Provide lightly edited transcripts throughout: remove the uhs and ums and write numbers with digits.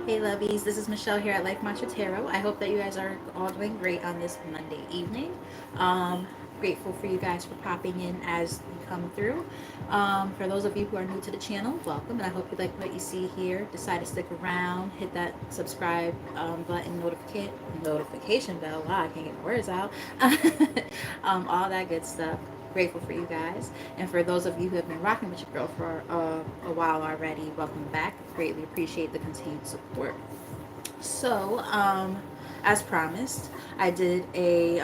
Hey lovies, this is Michelle here at Life Mantra Tarot. I hope that you guys are all doing great on this Monday evening. Grateful for you guys for popping in as you come through. For those of you who are new to the channel, welcome, and I hope you like what you see here. Decide to stick around, hit that subscribe button, notification bell. Wow, I can't get my words out. All that good stuff. Grateful for you guys. And for those of you who have been rocking with your girl for a while already, welcome back. Greatly appreciate the continued support. So, as promised, I did a,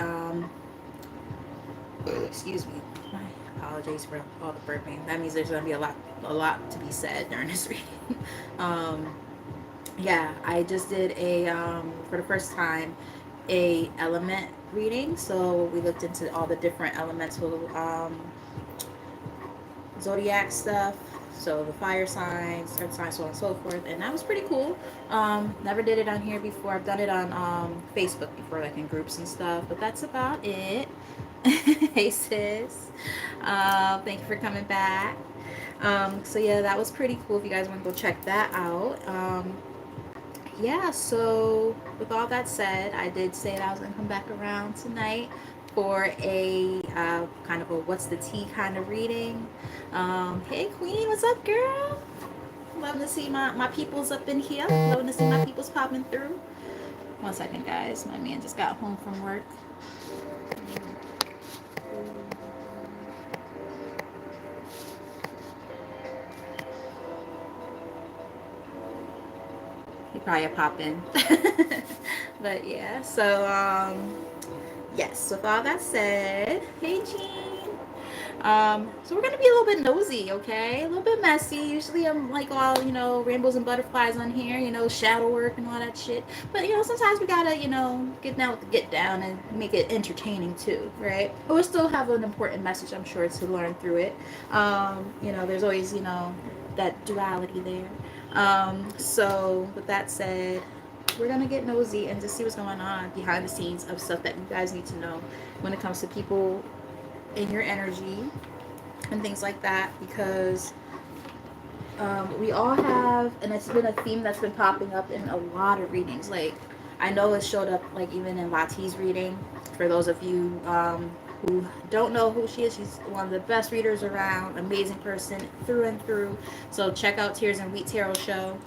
excuse me, my apologies for all the burping. That means there's going to be a lot to be said during this reading. um, yeah, I just did for the first time, a element reading. So we looked into all the different elemental zodiac stuff, so the fire signs, earth signs, so on and so forth, and that was pretty cool. Never did it on here before. I've done it on Facebook before, like in groups and stuff, but that's about it. Hey sis, thank you for coming back. So yeah, that was pretty cool. If you guys want to go check that out. Yeah, so with all that said, I did say that I was going to come back around tonight for a kind of a what's the tea kind of reading. Hey Queen, what's up, girl? Loving to see my peoples up in here. Loving to see my peoples popping through. One second, guys. My man just got home from work. He probably a pop in. But yeah, so yes, with all that said, hey Jean. So we're gonna be a little bit nosy, okay? A little bit messy. Usually I'm like all, rainbows and butterflies on here, shadow work and all that shit. But sometimes we gotta, get down with the get down and make it entertaining too, right? But we'll still have an important message, I'm sure, to learn through it. There's always, that duality there. So with that said, we're gonna get nosy and just see what's going on behind the scenes of stuff that you guys need to know when it comes to people in your energy and things like that, because we all have, and it's been a theme that's been popping up in a lot of readings. Like, I know it showed up like even in Lati's reading. For those of you who don't know who she is, she's one of the best readers around, amazing person through and through. So check out Tears and Wheat Tarot Show,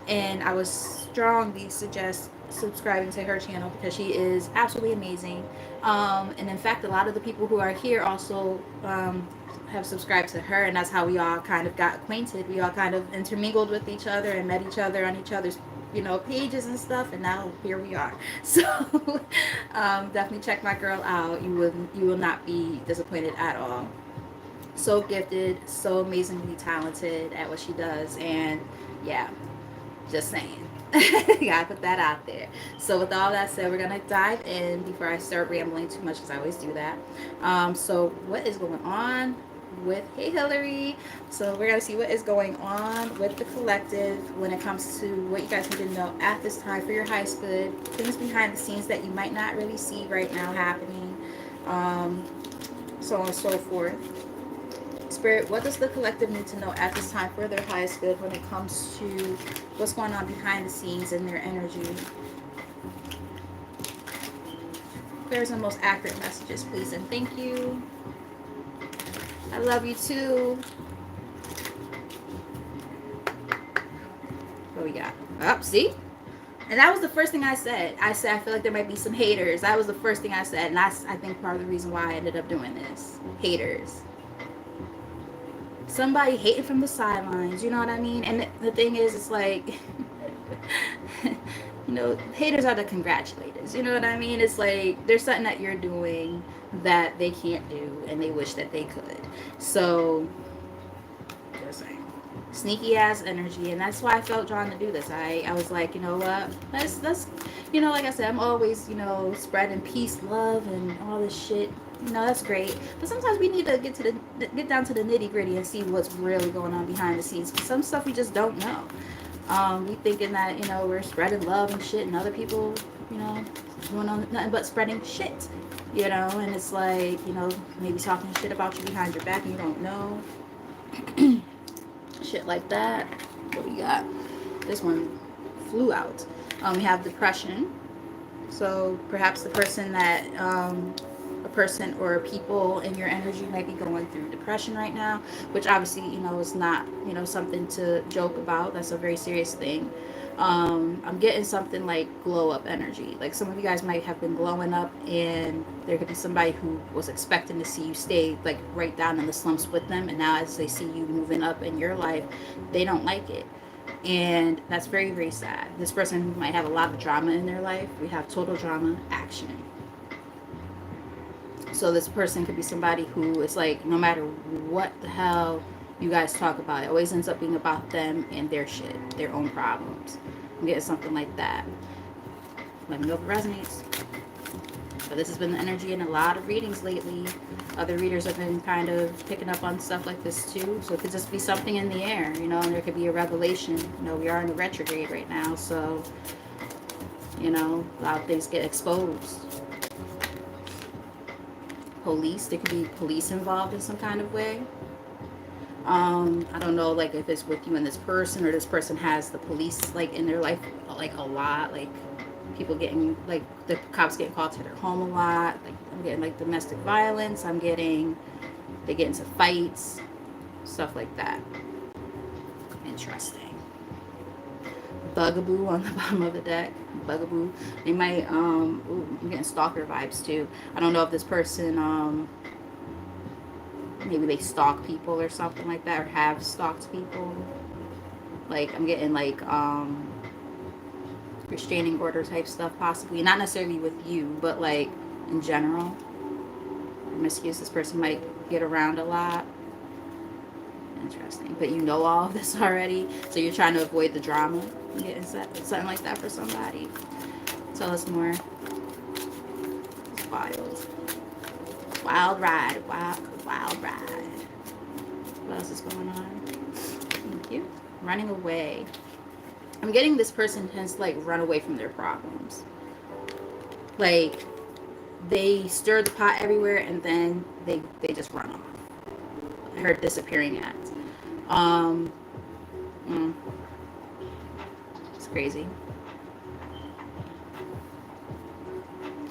and I would strongly suggest subscribing to her channel because she is absolutely amazing. And in fact, a lot of the people who are here also have subscribed to her, and that's how we all kind of got acquainted. We all kind of intermingled with each other and met each other on each other's pages and stuff, and now here we are. So definitely check my girl out. You will not be disappointed at all. So gifted, so amazingly talented at what she does, and yeah, just saying. Gotta put that out there. So with all that said, we're gonna dive in before I start rambling too much, because I always do that. So what is going on with, hey Hillary, so we're gonna see what is going on with the collective when it comes to what you guys need to know at this time for your highest good, things behind the scenes that you might not really see right now happening, so on and so forth. Spirit, what does the collective need to know at this time for their highest good when it comes to what's going on behind the scenes in their energy? There's the most accurate messages, please, and thank you. I love you too. What we got? Up, see? And that was the first thing I said. I said I feel like there might be some haters. That was the first thing I said, and that's, I think, part of the reason why I ended up doing this. Haters. Somebody hating from the sidelines, you know what I mean? And the thing is, it's like, haters are the congratulators, you know what I mean? It's like there's something that you're doing that they can't do and they wish that they could. So just saying, sneaky ass energy, and that's why I felt drawn to do this. I was like, you know what, let's like I said, I'm always spreading peace, love, and all this shit. That's great, but sometimes we need to get down to the nitty gritty and see what's really going on behind the scenes, because some stuff we just don't know. We thinking that we're spreading love and shit, and other people doing nothing but spreading shit, and it's like, maybe talking shit about you behind your back and you don't know. Shit like that. What we got? This one flew out. We have depression. So perhaps the person that a person or people in your energy might be going through depression right now, which obviously, is not, something to joke about. That's a very serious thing. I'm getting something like glow up energy. Like some of you guys might have been glowing up, and there could be somebody who was expecting to see you stay like right down in the slumps with them, and now as they see you moving up in your life, they don't like it. And that's very, very sad. This person might have a lot of drama in their life. We have total drama, action. So this person could be somebody who is like, no matter what the hell you guys talk about, it always ends up being about them and their shit, their own problems. I'm getting something like that. Let me know if it resonates. But this has been the energy in a lot of readings lately. Other readers have been kind of picking up on stuff like this too. So it could just be something in the air, and there could be a revelation. We are in a retrograde right now, so, a lot of things get exposed. Police, there could be police involved in some kind of way. I don't know, like, if it's with you and this person, or this person has the police, like, in their life, like, a lot, like, people getting, like, the cops getting called to their home a lot. Like, I'm getting, like, domestic violence. I'm getting, they get into fights, stuff like that. Interesting. Bugaboo on the bottom of the deck. Bugaboo. They might, I'm getting stalker vibes, too. I don't know if this person, maybe they stalk people or something like that, or have stalked people. Like, I'm getting, like, restraining order type stuff, possibly. Not necessarily with you, but, like, in general. Promiscuous, this person might get around a lot. Interesting. But you know all of this already, so you're trying to avoid the drama. I'm getting something like that for somebody. Tell us more. It's wild. Wild ride. Wild ride. What else is going on? Thank you. Running away. I'm getting this person tends to, like, run away from their problems. Like, they stir the pot everywhere, and then they just run off. I heard disappearing acts. It's crazy.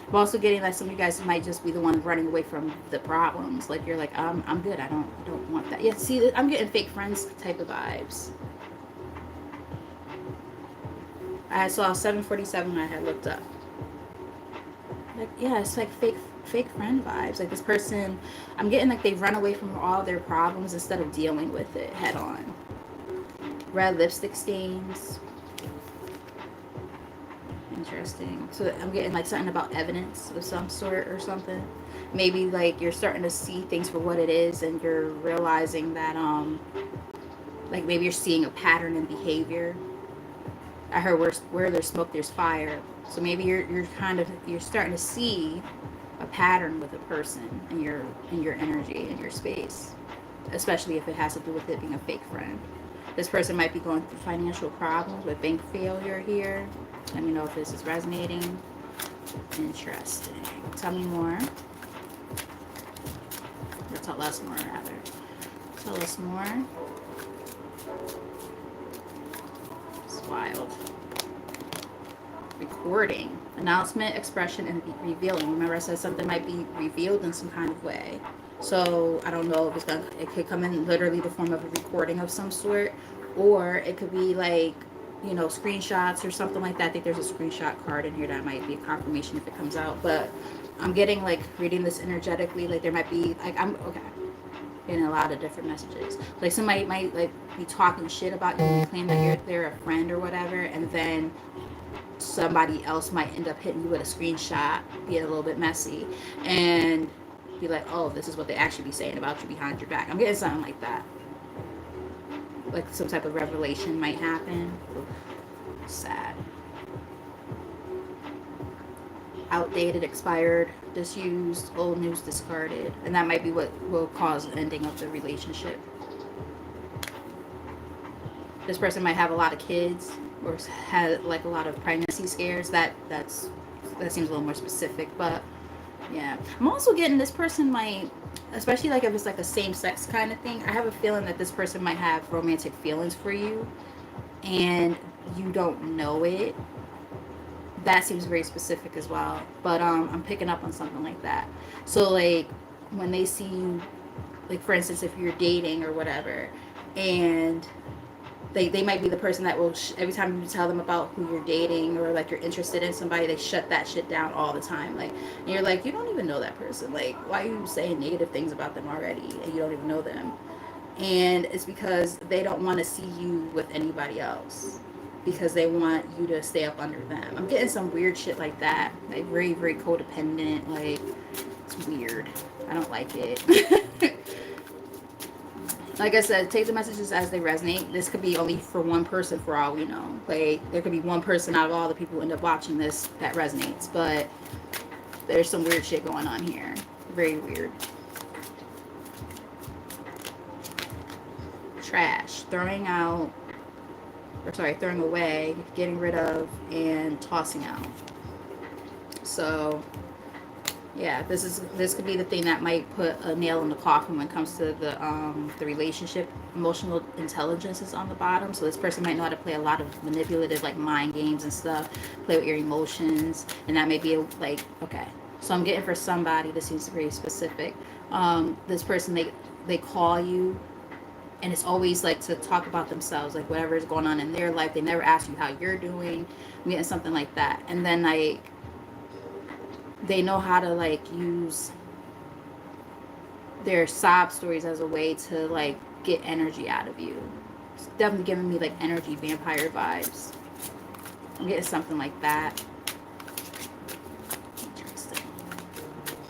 I'm also getting that some of you guys might just be the one running away from the problems. Like, you're like, I'm good. I don't want that. Yeah, see, I'm getting fake friends type of vibes. I saw 747 when I had looked up. Like, yeah, it's like fake friend vibes. Like, this person, I'm getting like they run away from all their problems instead of dealing with it head on. Red lipstick stains. Interesting. So I'm getting like something about evidence of some sort or something. Maybe like you're starting to see things for what it is, and you're realizing that like maybe you're seeing a pattern in behavior. I heard where there's smoke, there's fire. So maybe you're starting to see a pattern with a person in your energy, in your space, especially if it has to do with it being a fake friend. This person might be going through financial problems with bank failure here. Let me know if this is resonating. Interesting. Tell me more. Or tell us more, rather. Tell us more. It's wild. Recording. Announcement, expression, and revealing. Remember I said something might be revealed in some kind of way. So I don't know if it could come in literally the form of a recording of some sort, or it could be like, screenshots or something like that. I think there's a screenshot card in here that might be a confirmation if it comes out. But I'm getting, like, reading this energetically, like there might be like, I'm okay, getting a lot of different messages. Like somebody might like be talking shit about you, claim that they're a friend or whatever, and then somebody else might end up hitting you with a screenshot, being a little bit messy, and be like, oh, this is what they actually be saying about you behind your back. I'm getting something like that. Like some type of revelation might happen. Oof, sad. Outdated, expired, disused, old news discarded. And that might be what will cause the ending of the relationship. This person might have a lot of kids, or had like a lot of pregnancy scares. That seems a little more specific, but yeah. I'm also getting this person might, especially like if it's like a same-sex kind of thing, I have a feeling that this person might have romantic feelings for you, and you don't know it, that seems very specific as well. But I'm picking up on something like that. So like when they see you, like for instance, if you're dating or whatever, and they might be the person that will every time you tell them about who you're dating or like you're interested in somebody, they shut that shit down all the time. Like, and you're like, you don't even know that person. Like, why are you saying negative things about them already and you don't even know them? And it's because they don't want to see you with anybody else, because they want you to stay up under them. I'm getting some weird shit like that, like very very codependent. Like, it's weird. I don't like it. Like I said, take the messages as they resonate. This could be only for one person for all we know. Like, there could be one person out of all the people who end up watching this that resonates. But there's some weird shit going on here. Very weird. Trash. Throwing out, or sorry, throwing away, getting rid of, and tossing out. So yeah, this could be the thing that might put a nail in the coffin when it comes to the relationship. Emotional intelligence is on the bottom, so this person might know how to play a lot of manipulative, like, mind games and stuff, play with your emotions, and that may be like, okay. So I'm getting for somebody, this seems very specific. This person, they call you, and it's always like to talk about themselves, like whatever is going on in their life. They never ask you how you're doing. I'm getting something like that, and then like they know how to like use their sob stories as a way to like get energy out of you. It's definitely giving me like energy vampire vibes. I'm getting something like that. Interesting.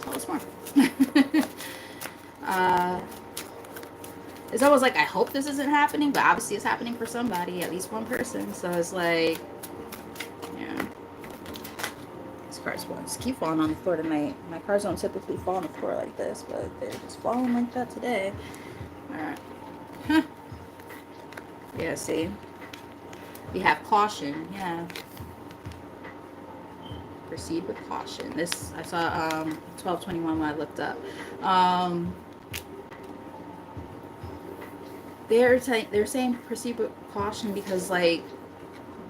Oh, it's more. It's almost like I hope this isn't happening, but obviously it's happening for somebody, at least one person. So it's like, yeah. Cards once keep falling on the floor tonight. My cards don't typically fall on the floor like this, but they're just falling like that today. Alright. Huh. Yeah, see? We have caution. Yeah. Proceed with caution. This, I saw 1221 when I looked up. They're saying proceed with caution because, like,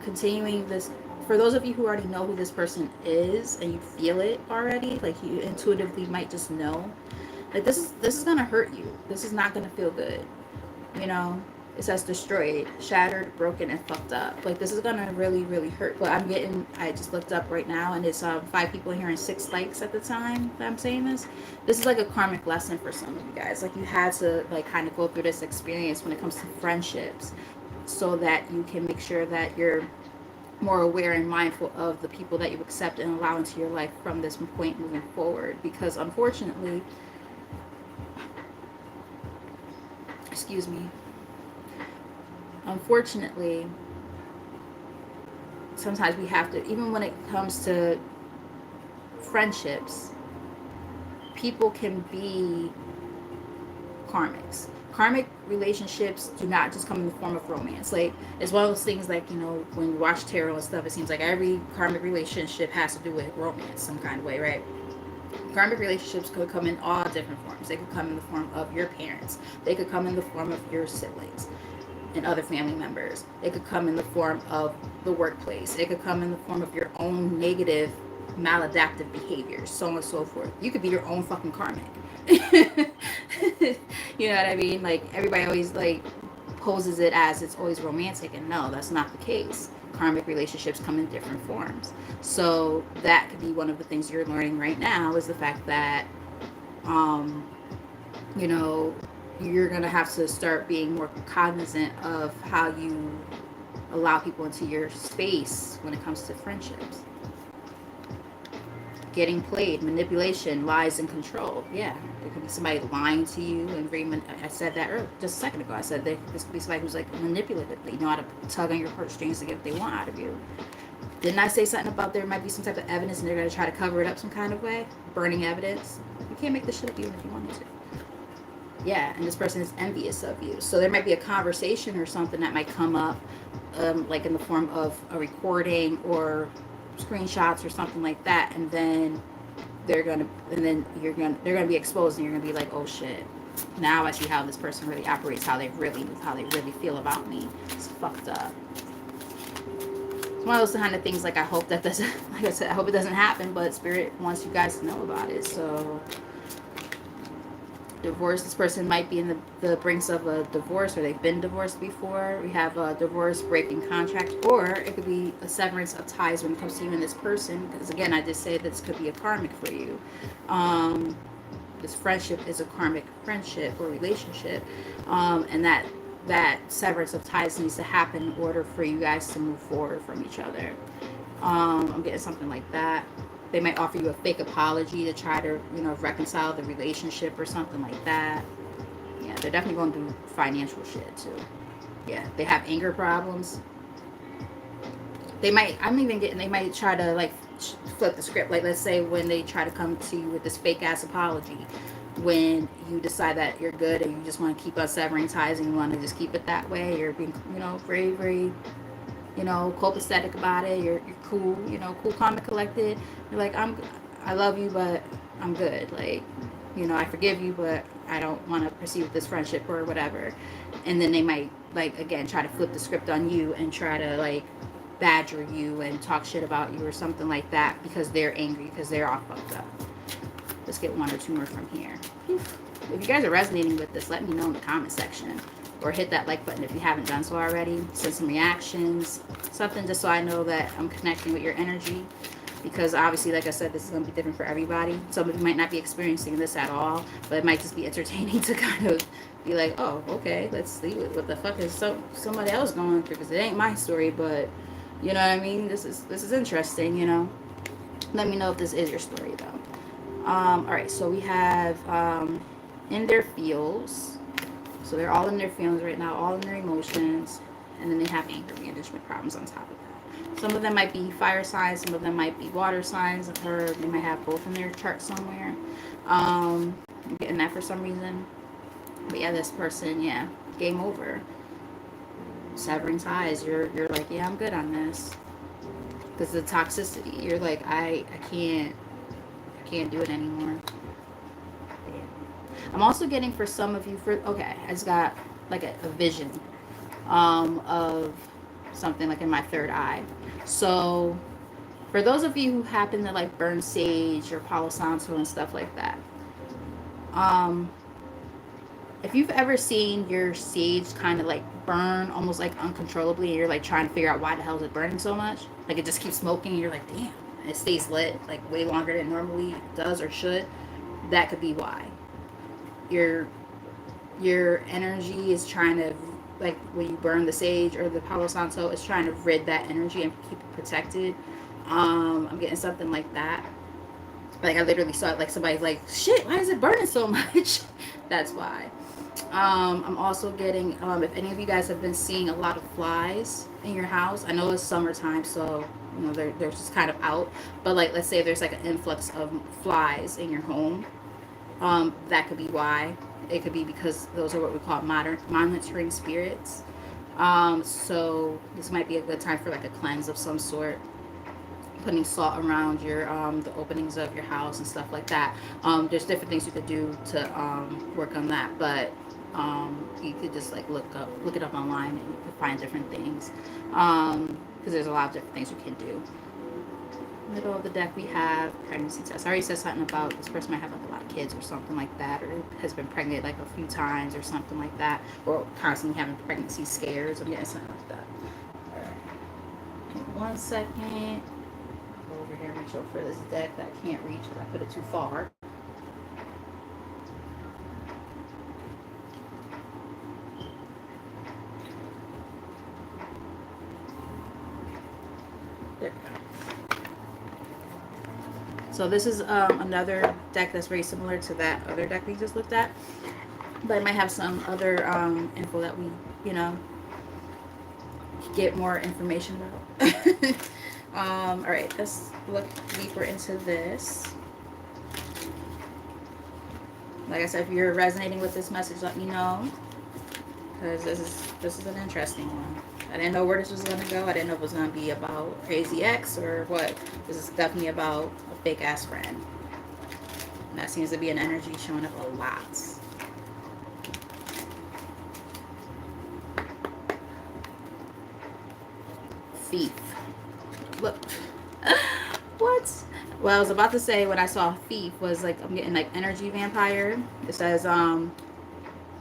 continuing this, for those of you who already know who this person is and you feel it already, like you intuitively might just know, like this is gonna hurt you. This is not gonna feel good. You know, it says destroyed, shattered, broken, and fucked up. Like, this is gonna really really hurt. But I just looked up right now, and it's 5 people in here and 6 likes at the time that I'm saying this. This is like a karmic lesson for some of you guys. Like, you had to like kind of go through this experience when it comes to friendships, so that you can make sure that you're more aware and mindful of the people that you accept and allow into your life from this point moving forward. Because unfortunately, excuse me, unfortunately, sometimes we have to, even when it comes to friendships, people can be karmics. Karmic relationships do not just come in the form of romance. Like, it's one of those things, like, you know, when you watch tarot and stuff, it seems like every karmic relationship has to do with romance some kind of way, right? Karmic relationships could come in all different forms. They could come in the form of your parents. They could come in the form of your siblings and other family members. It could come in the form of the workplace. It could come in the form of your own negative, maladaptive behaviors, so on and so forth. You could be your own fucking karmic. You know what I mean? Like, everybody always like poses it as it's always romantic, and no, that's not the case. Karmic relationships come in different forms. So that could be one of the things you're learning right now, is the fact that you know, you're gonna have to start being more cognizant of how you allow people into your space when it comes to friendships. Getting played, manipulation, lies, and control. Yeah, there could be somebody lying to you and I said that earlier, just a second ago. I said this could be somebody who's like manipulatively know how to tug on your heartstrings to get what they want out of you. Didn't I say something about there might be some type of evidence and they're going to try to cover it up some kind of way? Burning evidence. You can't make this shit up even if you wanted to. Yeah, and this person is envious of you. So there might be a conversation or something that might come up, like in the form of a recording or screenshots or something like that, and then they're gonna be exposed, and you're gonna be like, oh shit, now I see how this person really operates, how they really feel about me. It's fucked up. one of those kind of things, like, I hope that doesn't, like I said, I hope it doesn't happen, but Spirit wants you guys to know about it. So, divorce, this person might be in the brinks of a divorce, or they've been divorced before. We have a divorce, breaking contract, or it could be a severance of ties when it comes to you and this person, because again, I just say this could be a karmic for you. This friendship is a karmic friendship or relationship, and that severance of ties needs to happen in order for you guys to move forward from each other. I'm getting something like that. They might offer you a fake apology to try to, reconcile the relationship or something like that. Yeah, they're definitely going through financial shit too. Yeah, they have anger problems. They might, I'm even getting, they might try to like flip the script. Like, let's say when they try to come to you with this fake ass apology, when you decide that you're good and you just want to keep on severing ties and you want to just keep it that way, you're being, very, very, copacetic about it. You're cool, cool, calm, and collected. You're like, I love you, but I'm good. Like, I forgive you, but I don't want to proceed with this friendship or whatever. And then they might, like, again, try to flip the script on you and try to, like, badger you and talk shit about you or something like that because they're angry, because they're all fucked up. Let's get one or two more from here. If you guys are resonating with this, let me know in the comment section. Or hit that like button if you haven't done so already. Send some reactions. Something just so I know that I'm connecting with your energy. Because obviously, like I said, this is going to be different for everybody. Some of you might not be experiencing this at all. But it might just be entertaining to kind of be like, oh, okay, let's see what the fuck is somebody else going through. Because it ain't my story, but you know what I mean? This is interesting, Let me know if this is your story, though. Alright, so we have in their feels. So they're all in their feelings right now, all in their emotions. And then they have anger management problems on top of that. Some of them might be fire signs, some of them might be water signs, or they might have both in their chart somewhere. I'm getting that for some reason. But yeah, this person, yeah, game over. Severing ties. You're like, yeah, I'm good on this. Because the toxicity. You're like, I can't do it anymore. I'm also getting for some of you I just got like a vision of something like in my third eye. So for those of you who happen to like burn sage or Palo Santo and stuff like that, if you've ever seen your sage kind of like burn almost like uncontrollably and you're like trying to figure out why the hell is it burning so much, like it just keeps smoking and you're like, damn, and it stays lit like way longer than it normally does or should, that could be why. Your energy is trying to, like when you burn the sage or the Palo Santo, it's trying to rid that energy and keep it protected. I'm getting something like that. Like I literally saw it, like somebody's like, shit, why is it burning so much? That's why. I'm also getting, if any of you guys have been seeing a lot of flies in your house, I know it's summertime, so they're just kind of out. But like, let's say there's like an influx of flies in your home. That could be why. It could be because those are what we call monitoring spirits. So this might be a good time for like a cleanse of some sort. Putting salt around your the openings of your house and stuff like that. There's different things you could do to work on that, but you could just like look it up online and you can find different things because there's a lot of different things you can do. Middle of the deck we have pregnancy test. I already said something about this person might have like a lot of kids or something like that, or has been pregnant like a few times or something like that, or constantly having pregnancy scares. I'm getting something like that. Alright. 1 second. Go over here and reach over for this deck that I can't reach because I put it too far. There we go. So this is another deck that's very similar to that other deck we just looked at, but it might have some other info that we, get more information about. All right, let's look deeper into this. Like I said, if you're resonating with this message, let me know, because this is an interesting one. I didn't know where this was going to go. I didn't know if it was going to be about crazy ex or what. This is definitely about a fake ass friend. And that seems to be an energy showing up a lot. Thief. Look. What? Well, I was about to say what I saw thief was like I'm getting like energy vampire. It says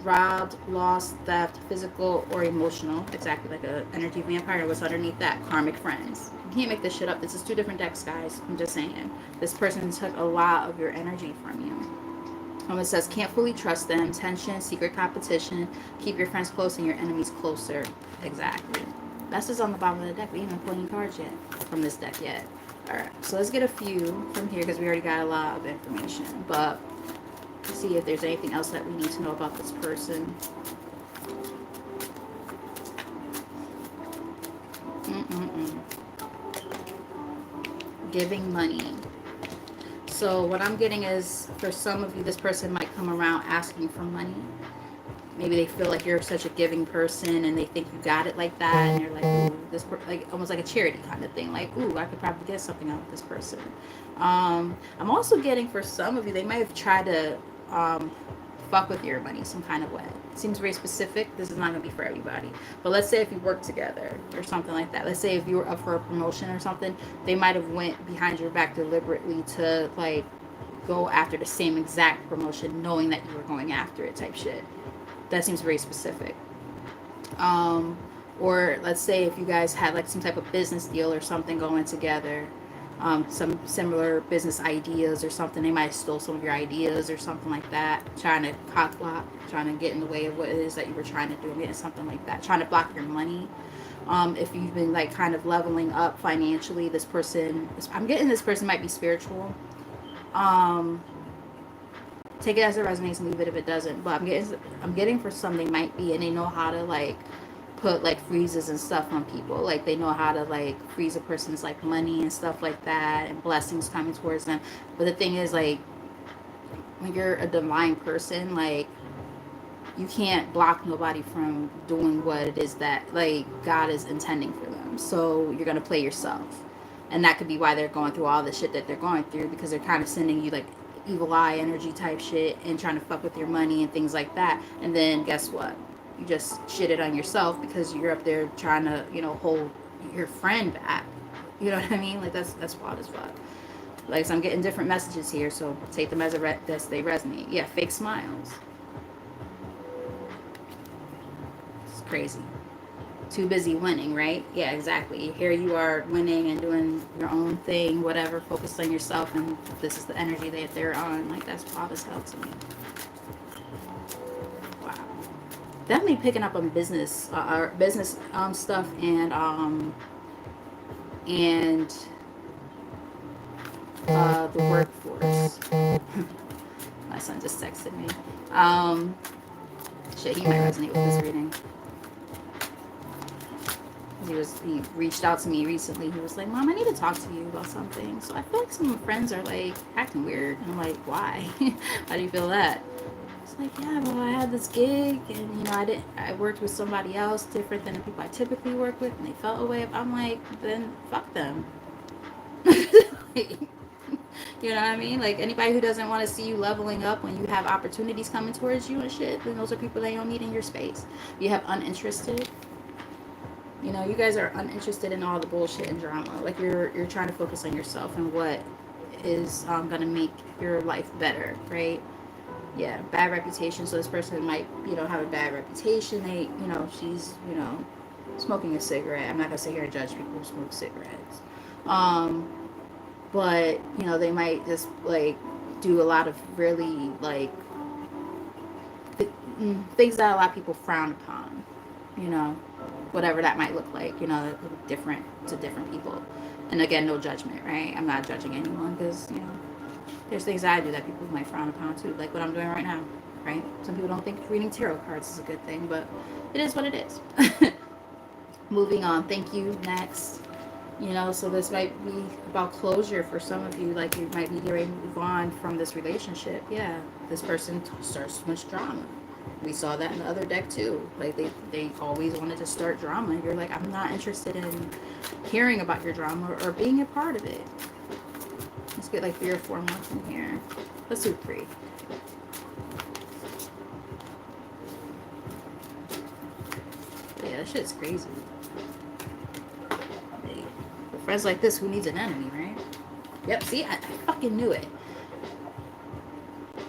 robbed, lost, theft, physical or emotional. Exactly like a energy vampire. What's underneath that? Karmic friends. You can't make this shit up. This is two different decks, guys. I'm just saying. This person took a lot of your energy from you. It says can't fully trust them. Tension, secret competition. Keep your friends close and your enemies closer. Exactly. That's just on the bottom of the deck. We haven't pulled any cards yet from this deck yet. Alright, so let's get a few from here because we already got a lot of information. But let's see if there's anything else that we need to know about this person. Giving money. So what I'm getting is, for some of you, this person might come around asking for money. Maybe they feel like you're such a giving person and they think you got it like that, and they're like, ooh, like almost like a charity kind of thing. Like, ooh, I could probably get something out of this person. I'm also getting, for some of you, they might have tried to fuck with your money some kind of way. It seems very specific. This is not going to be for everybody. But let's say if you work together or something like that. Let's say if you were up for a promotion or something, they might have went behind your back deliberately to like go after the same exact promotion knowing that you were going after it type shit. That seems very specific. Or let's say if you guys had like some type of business deal or something going together, some similar business ideas or something. They might have stole some of your ideas or something like that, trying to cock block, trying to get in the way of what it is that you were trying to do, getting something like that, trying to block your money. If you've been like kind of leveling up financially, this person, I'm getting this person might be spiritual. Take it as it resonates and leave it if it doesn't. But I'm getting for some they might be, and they know how to like put like freezes and stuff on people. Like they know how to like freeze a person's like money and stuff like that, and blessings coming towards them. But the thing is, like, when you're a divine person, like, you can't block nobody from doing what it is that like God is intending for them. So you're gonna play yourself. And that could be why they're going through all the shit that they're going through, because they're kind of sending you like evil eye energy type shit and trying to fuck with your money and things like that. And then guess what? You just shit it on yourself because you're up there trying to, you know, hold your friend back. You know what I mean? Like that's wild as fuck. Like, so I'm getting different messages here, so take them as as they resonate. Yeah, fake smiles. It's crazy. Too busy winning, right? Yeah, exactly. Here you are winning and doing your own thing, whatever, focused on yourself, and this is the energy that they're on. Like, that's wild as hell to me. Wow. Definitely picking up on business, business stuff, and the workforce. My son just texted me. Shit, he might resonate with this reading. He reached out to me recently. He was like, Mom, I need to talk to you about something. So I feel like some friends are like acting weird. And I'm like, why? How do you feel that? It's like, yeah, well, I had this gig, and you know, I worked with somebody else different than the people I typically work with, and they felt a way. I'm like, then fuck them. You know what I mean? Like, anybody who doesn't want to see you leveling up when you have opportunities coming towards you and shit, then those are people that you don't need in your space. You have uninterested. You know, you guys are uninterested in all the bullshit and drama. Like, you're trying to focus on yourself and what is gonna make your life better, right? Yeah, bad reputation. So this person might, you know, have a bad reputation. They, you know, she's, you know, smoking a cigarette. I'm not gonna sit here and judge people who smoke cigarettes. But you know, they might just like do a lot of really like things that a lot of people frown upon. You know, whatever that might look like. You know, different to different people. And again, no judgment, right? I'm not judging anyone because, you know, there's things I do that people might frown upon too, like what I'm doing right now, right? Some people don't think reading tarot cards is a good thing, but it is what it is. Moving on. Thank you. Next. You know, so this might be about closure for some of you. Like, you might be ready to move on from this relationship. Yeah, this person starts too much drama. We saw that in the other deck too. Like, they always wanted to start drama. You're like, I'm not interested in hearing about your drama or being a part of it. Let's get like 3 or 4 months in here. Let's do 3. Yeah, that shit's crazy. Friends like this, who needs an enemy, right? Yep, see, I fucking knew it.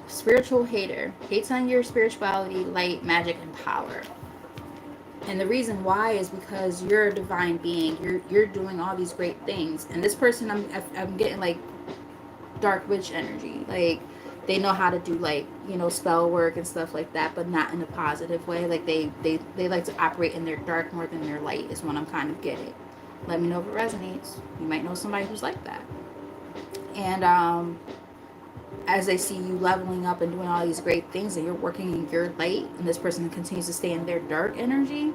Spiritual hater. Hates on your spirituality, light, magic, and power. And the reason why is because you're a divine being. You're doing all these great things. And this person, I'm getting like dark witch energy. Like they know how to do like, you know, spell work and stuff like that, but not in a positive way. Like they like to operate in their dark more than their light is what I'm kind of getting. Let me know if it resonates. You might know somebody who's like that. And as they see you leveling up and doing all these great things and you're working in your light and this person continues to stay in their dark energy,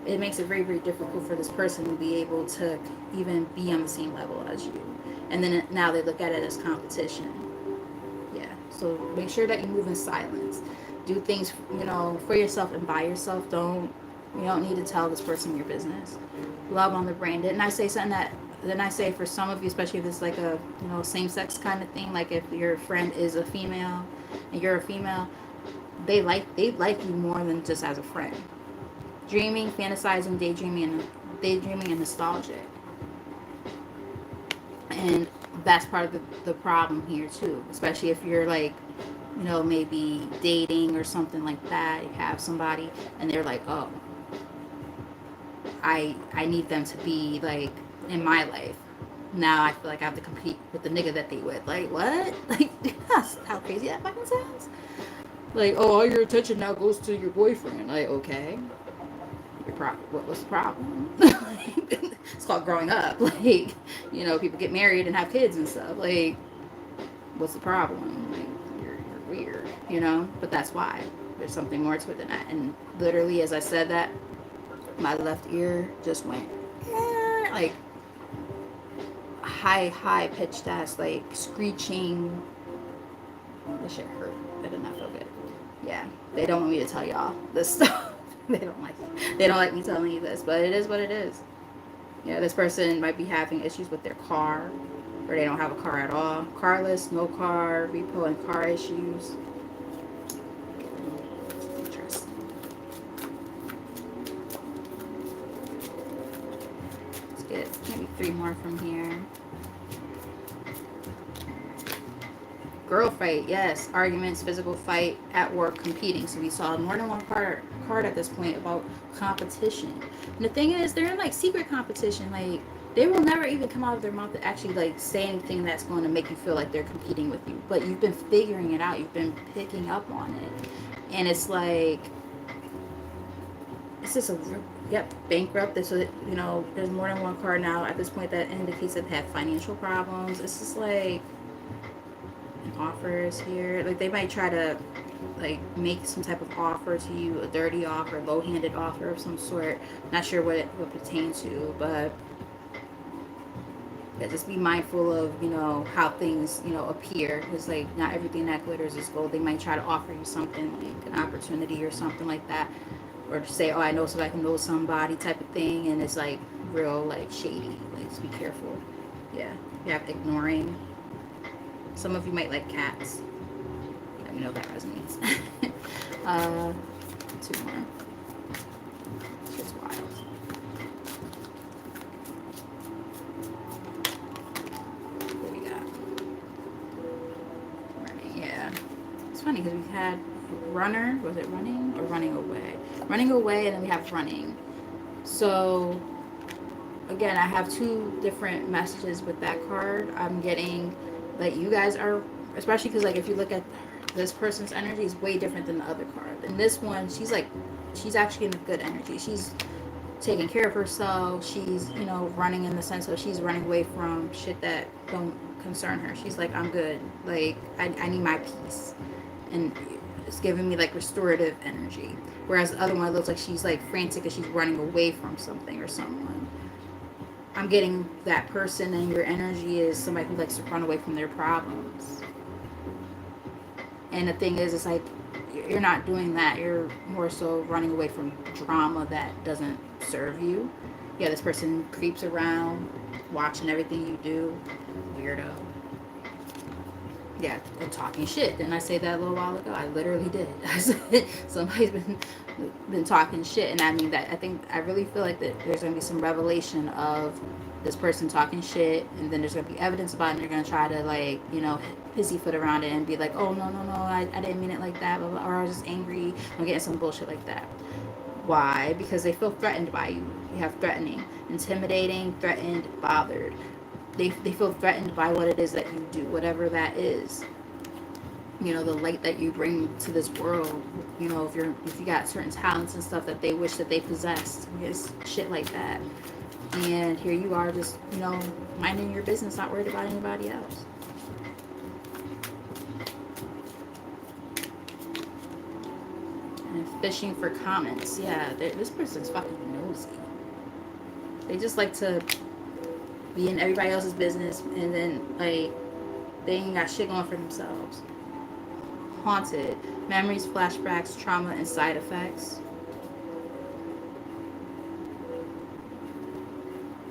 it makes it very, very difficult for this person to be able to even be on the same level as you. And then now they look at it as competition. Yeah, so make sure that you move in silence. Do things, you know, for yourself and by yourself. You don't need to tell this person your business. Love on the brain. Didn't I say something that, then I say for some of you, especially if it's like a, you know, same-sex kind of thing, like if your friend is a female and you're a female, they like you more than just as a friend. Dreaming, fantasizing, daydreaming and nostalgic. And that's part of the problem here too, especially if you're like, you know, maybe dating or something like that. You have somebody and they're like, oh, I need them to be like in my life. Now I feel like I have to compete with the nigga that they with. Like, what? Like, that's how crazy that fucking sounds. Like, oh, all your attention now goes to your boyfriend. Like, okay. What was the problem? It's called growing up. Like, you know, people get married and have kids and stuff. Like, what's the problem? Like, you're weird, you know? But that's why. There's something more to it than that. And literally, as I said that, my left ear just went, like, high pitched ass, like, screeching. This shit hurt. It did not feel good. Yeah, they don't want me to tell y'all this stuff. They don't like me telling you this, but it is what it is. Yeah, this person might be having issues with their car, or they don't have a car at all. Carless, no car, repo and car issues. Interesting. Let's get maybe 3 more from here. Girl fight, yes. Arguments, physical fight, at work, competing. So we saw more than one card at this point about competition. And the thing is, they're in like secret competition. Like, they will never even come out of their mouth to actually like say anything that's going to make you feel like they're competing with you. But you've been figuring it out. You've been picking up on it. And it's like, it's just bankrupt. This, you know, there's more than one card now at this point that indicates that they have financial problems. It's just like, offers here, like they might try to like make some type of offer to you, a dirty offer, low-handed offer of some sort. Not sure what it would pertain to, but yeah, just be mindful of, you know, how things, you know, appear, because like not everything that glitters is gold. They might try to offer you something like an opportunity or something like that, or say, oh, I know somebody can know somebody type of thing, and it's like real like shady. Like, just be careful. Yeah, you have ignoring. Some of you might like cats. Let me know if that resonates. 2 more. It's wild. What we got? Running, yeah. It's funny because we had runner. Was it running or running away? Running away, and then we have running. So, again, I have 2 different messages with that card. I'm getting... like, you guys are, especially because, like, if you look at this person's energy, is way different than the other card. And this one, she's actually in a good energy. She's taking care of herself. She's, you know, running in the sense of she's running away from shit that don't concern her. She's like, I'm good. Like, I need my peace. And it's giving me, like, restorative energy. Whereas the other one looks like she's, like, frantic because she's running away from something or someone. I'm getting that person, and your energy is somebody who likes to run away from their problems. And the thing is, it's like, you're not doing that. You're more so running away from drama that doesn't serve you. Yeah, this person creeps around, watching everything you do. Weirdo. Yeah, and talking shit. Didn't I say that a little while ago? I literally did. I said somebody's been talking shit, and I mean that. I really feel like that there's gonna be some revelation of this person talking shit, and then there's gonna be evidence about it, and they're gonna try to, like, you know, pussyfoot around it and be like, oh, no, no, no, I didn't mean it like that, blah, blah, or I was just angry. I'm getting some bullshit like that. Why? Because they feel threatened by you. You have threatening, intimidating, threatened, bothered. They feel threatened by what it is that you do, whatever that is. You know, the light that you bring to this world. You know, if you got certain talents and stuff that they wish that they possessed, it's shit like that. And here you are, just, you know, minding your business, not worried about anybody else. And fishing for comments. Yeah, this person's fucking nosy. They just like to be in everybody else's business, and then, like, they ain't got shit going for themselves. Haunted. Memories, flashbacks, trauma, and side effects.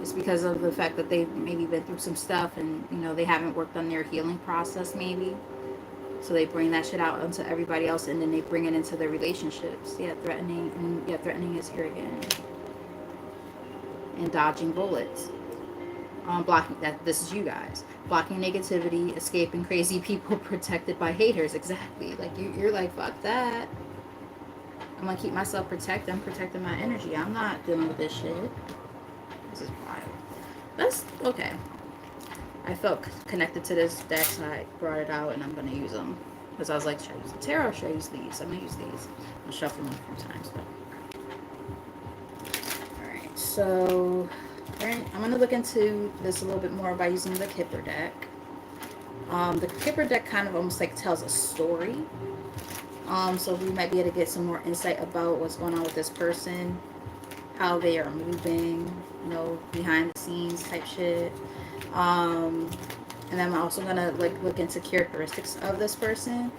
It's because of the fact that they've maybe been through some stuff, and, you know, they haven't worked on their healing process, maybe. So they bring that shit out onto everybody else, and then they bring it into their relationships. Yeah, threatening. And yeah, threatening is here again. And dodging bullets. Blocking, that this is you guys. Blocking negativity, escaping crazy people, protected by haters. Exactly. Like, you're like, fuck that. I'm gonna keep myself protected. I'm protecting my energy. I'm not dealing with this shit. This is wild. That's okay. I felt connected to this deck, so I brought it out, and I'm gonna use them. Because I was like, should I use the tarot or should I use these? I'm gonna use these. I'll shuffle them a few times, but. Alright, so I'm going to look into this a little bit more by using the Kipper deck. The Kipper deck kind of almost like tells a story. So we might be able to get some more insight about what's going on with this person, how they are moving, you know, behind the scenes type shit. And I'm also going to like look into characteristics of this person,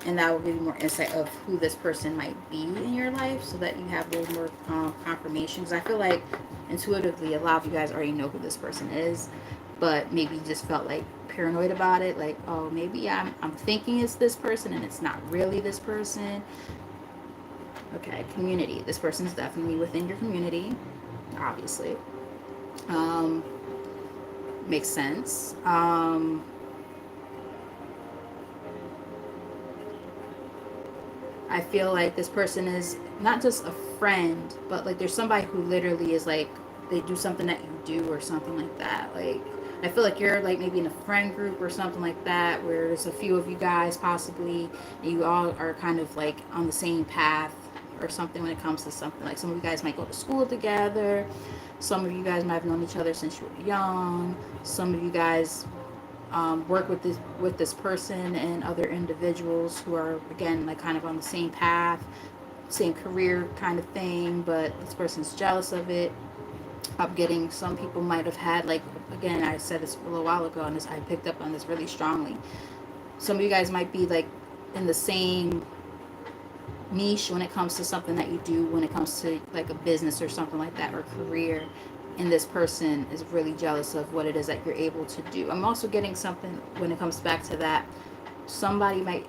and that will give you more insight of who this person might be in your life, so that you have a little more confirmation. Because I feel like intuitively a lot of you guys already know who this person is, but maybe you just felt like paranoid about it, like, oh, maybe I'm thinking it's this person and it's not really this person. Okay, community. This person's definitely within your community, obviously. Makes sense. I feel like this person is not just a friend, but like there's somebody who literally is like, they do something that you do or something like that. Like, I feel like you're like maybe in a friend group or something like that, where there's a few of you guys possibly, and you all are kind of like on the same path or something when it comes to something. Like, some of you guys might go to school together. Some of you guys might have known each other since you were young. Some of you guys work with this person and other individuals who are, again, like kind of on the same path, same career kind of thing, but this person's jealous of it. I'm getting some people might have had, like, again, I said this a little while ago, and this, I picked up on this really strongly. Some of you guys might be like in the same niche when it comes to something that you do, when it comes to like a business or something like that, or career, and this person is really jealous of what it is that you're able to do. I'm also getting something when it comes back to that. Somebody might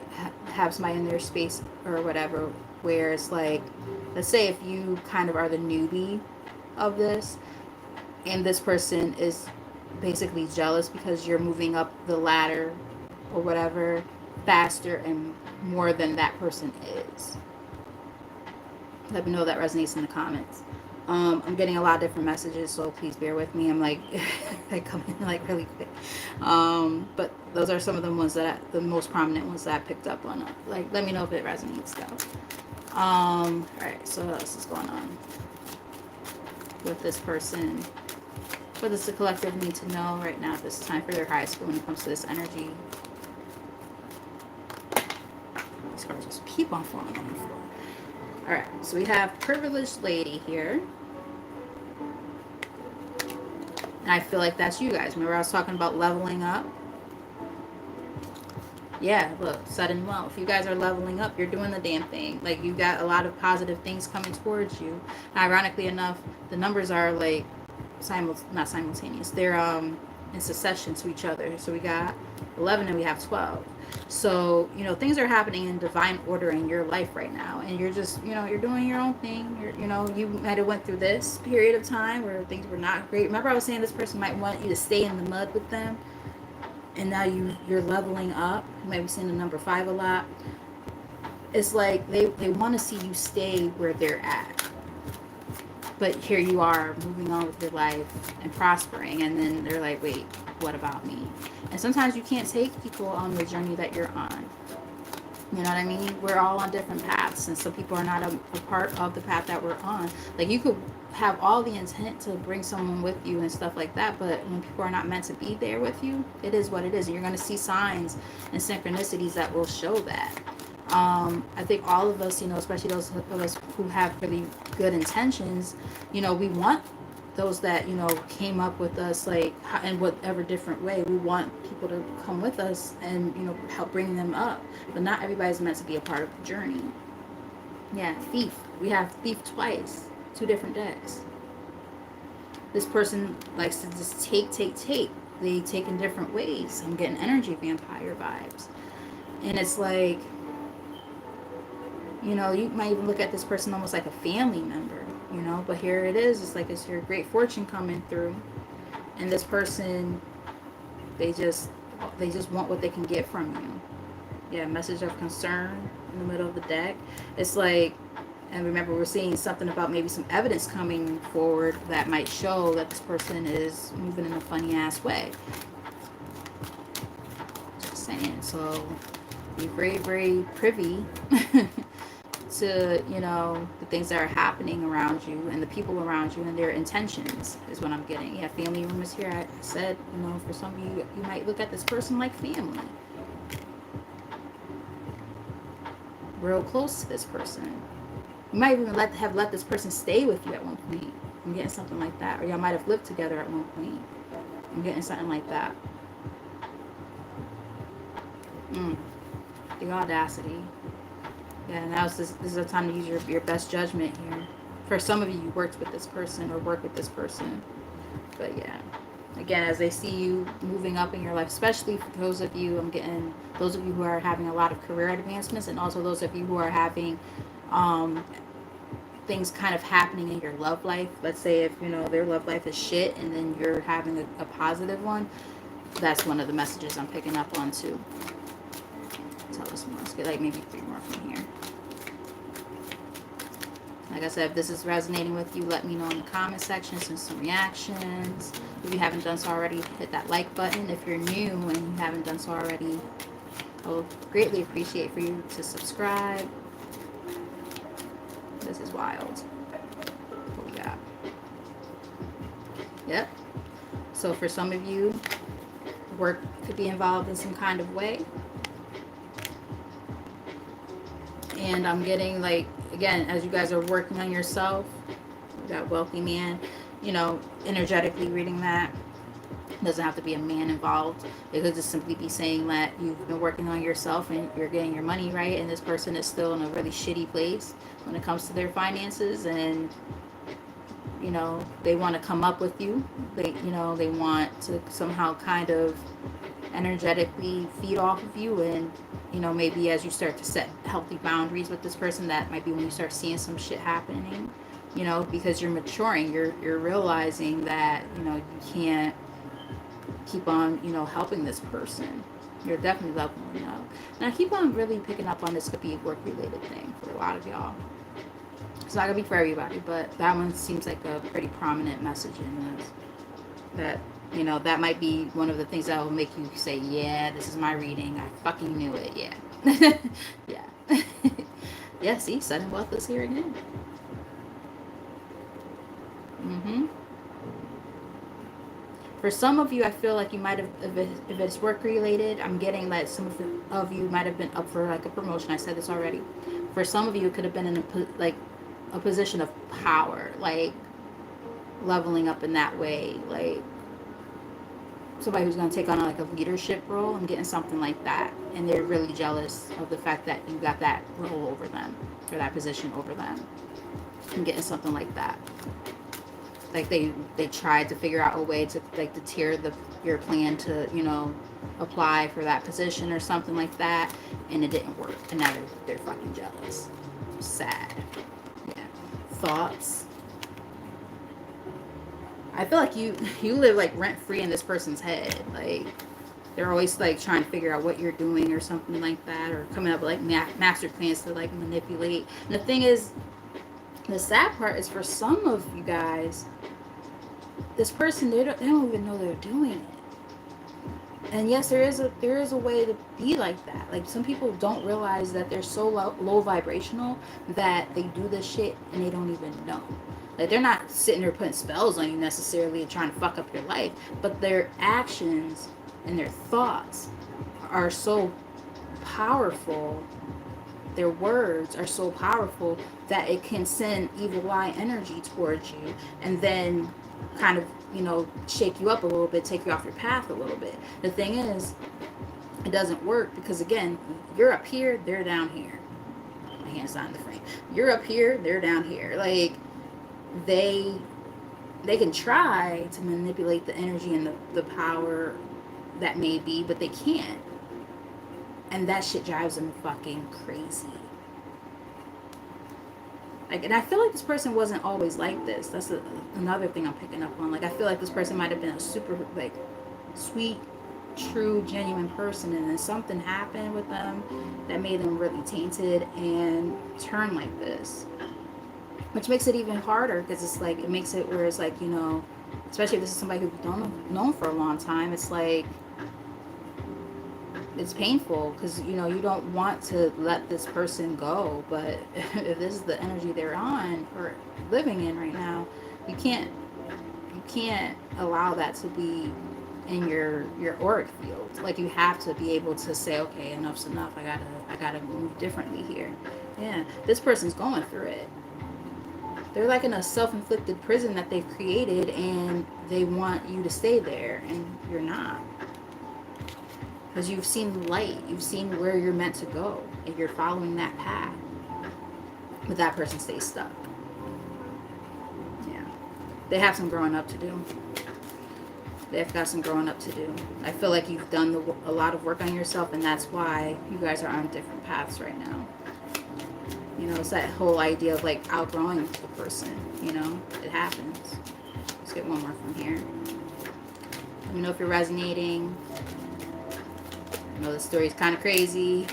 have somebody in their space or whatever, where it's like, let's say if you kind of are the newbie of this, and this person is basically jealous because you're moving up the ladder or whatever faster and more than that person is. Let me know if that resonates in the comments. I'm getting a lot of different messages, so please bear with me. I'm like, I come in like really quick. But those are some of the ones that the most prominent ones that I picked up on. Like, let me know if it resonates though. All right, so what else is going on with this person? What does the collective need to know right now at this time for their high school when it comes to this energy? These cards just keep on falling on the floor. Alright, so we have privileged lady here. And I feel like that's you guys. Remember I was talking about leveling up? Yeah, look, sudden wealth. You guys are leveling up. You're doing the damn thing. Like, you got a lot of positive things coming towards you. And ironically enough, the numbers are like not simultaneous. They're in succession to each other. So we got 11 and we have 12. So, things are happening in divine order in your life right now. And you're just, you're doing your own thing. You might have went through this period of time where things were not great. Remember I was saying this person might want you to stay in the mud with them. And now you're leveling up. You might be seeing the number 5 a lot. It's like they want to see you stay where they're at. But here you are moving on with your life and prospering. And then they're like, wait, what about me? And sometimes you can't take people on the journey that you're on. You know what I mean? We're all on different paths. And some people are not a part of the path that we're on. Like, you could have all the intent to bring someone with you and stuff like that. But when people are not meant to be there with you, it is what it is. And you're going to see signs and synchronicities that will show that. I think all of us, especially those of us who have really good intentions, we want those that, came up with us, like, in whatever different way. We want people to come with us and, help bring them up. But not everybody's meant to be a part of the journey. Yeah, thief. We have thief twice. 2 different decks. This person likes to just take. They take in different ways. I'm getting energy vampire vibes. And it's like, you might even look at this person almost like a family member, but here it is. It's like it's your great fortune coming through. And this person, they just want what they can get from you. Yeah, message of concern in the middle of the deck. It's like, and remember, we're seeing something about maybe some evidence coming forward that might show that this person is moving in a funny ass way. Just saying. So be very, very privy to, the things that are happening around you and the people around you and their intentions is what I'm getting. Yeah, family rumors here. I said, for some of you, you might look at this person like family. Real close to this person. You might even have let this person stay with you at one point. I'm getting something like that. Or y'all might have lived together at one point. I'm getting something like that. The audacity. Yeah, now this is a time to use your best judgment here. For some of you, you worked with this person or work with this person. But yeah, again, as they see you moving up in your life, especially for those of you, I'm getting those of you who are having a lot of career advancements, and also those of you who are having things kind of happening in your love life. Let's say if, their love life is shit and then you're having a positive one. That's one of the messages I'm picking up on too. Tell us more. Let's get like maybe 3 more from here. Like I said, if this is resonating with you, let me know in the comment section. Send some reactions. If you haven't done so already, hit that like button. If you're new and you haven't done so already, I will greatly appreciate for you to subscribe. This is wild. What we got? Yep. So for some of you, work could be involved in some kind of way. And I'm getting, like, again, as you guys are working on yourself, that wealthy man, energetically reading that. Doesn't have to be a man involved. It could just simply be saying that you've been working on yourself and you're getting your money right, and this person is still in a really shitty place when it comes to their finances, and they want to come up with you. They want to somehow kind of energetically feed off of you, and maybe as you start to set healthy boundaries with this person, that might be when you start seeing some shit happening, because you're maturing, you're realizing that you can't keep on helping this person. You're definitely leveling up. And I keep on really picking up on this could be a work related thing for a lot of y'all. It's not gonna be for everybody, but that one seems like a pretty prominent message in this. That that might be one of the things that will make you say, yeah, this is my reading. I fucking knew it. Yeah. Yeah. Yeah, see, sudden wealth is here again. For some of you, I feel like you might have, if it's work related, I'm getting that some of you might have been up for like a promotion. I said this already. For some of you, it could have been in a position of power, like leveling up in that way, like somebody who's going to take on like a leadership role. I'm getting something like that, and they're really jealous of the fact that you got that role over them, or that position over them. I'm getting something like that. like they tried to figure out a way to like deter your plan to, you know, apply for that position or something like that, and it didn't work, and now they're fucking jealous. Sad. Yeah. Thoughts. I feel like you live like rent free in this person's head. Like they're always like trying to figure out what you're doing or something like that, or coming up with like master plans to like manipulate. And the thing is, the sad part is for some of you guys, this person they don't even know they're doing it. And yes, there is a way to be like that. Like some people don't realize that they're so low vibrational that they do this shit and they don't even know. Like they're not sitting there putting spells on you necessarily and trying to fuck up your life, but their actions and their thoughts are so powerful. Their words are so powerful that it can send evil eye energy towards you, and then kind of, you know, shake you up a little bit, take you off your path a little bit. The thing is, it doesn't work because again, you're up here, they're down here. My hand's not in the frame. You're up here, they're down here. Like they can try to manipulate the energy and the power that may be, but they can't. And that shit drives them fucking crazy. Like, and I feel like this person wasn't always like this. That's another thing I'm picking up on. Like, I feel like this person might have been a super, like, sweet, true, genuine person, and then something happened with them that made them really tainted and turn like this. Which makes it even harder because it's like, it makes it where it's like, you know, especially if this is somebody who's known for a long time, it's like, it's painful because, you know, you don't want to let this person go, but if this is the energy they're on or living in right now, you can't allow that to be in your auric field. Like you have to be able to say, okay, enough's enough. I gotta move differently here. Yeah, this person's going through it. They're like in a self-inflicted prison that they've created, and they want you to stay there, and you're not. Because you've seen light, you've seen where you're meant to go, and you're following that path. But that person stays stuck. Yeah. They have some growing up to do. They've got some growing up to do. I feel like you've done a lot of work on yourself, and that's why you guys are on different paths right now. You know, it's that whole idea of like outgrowing the person. You know, it happens. Let's get one more from here. Let me know if you're resonating. I know the story's kind of crazy.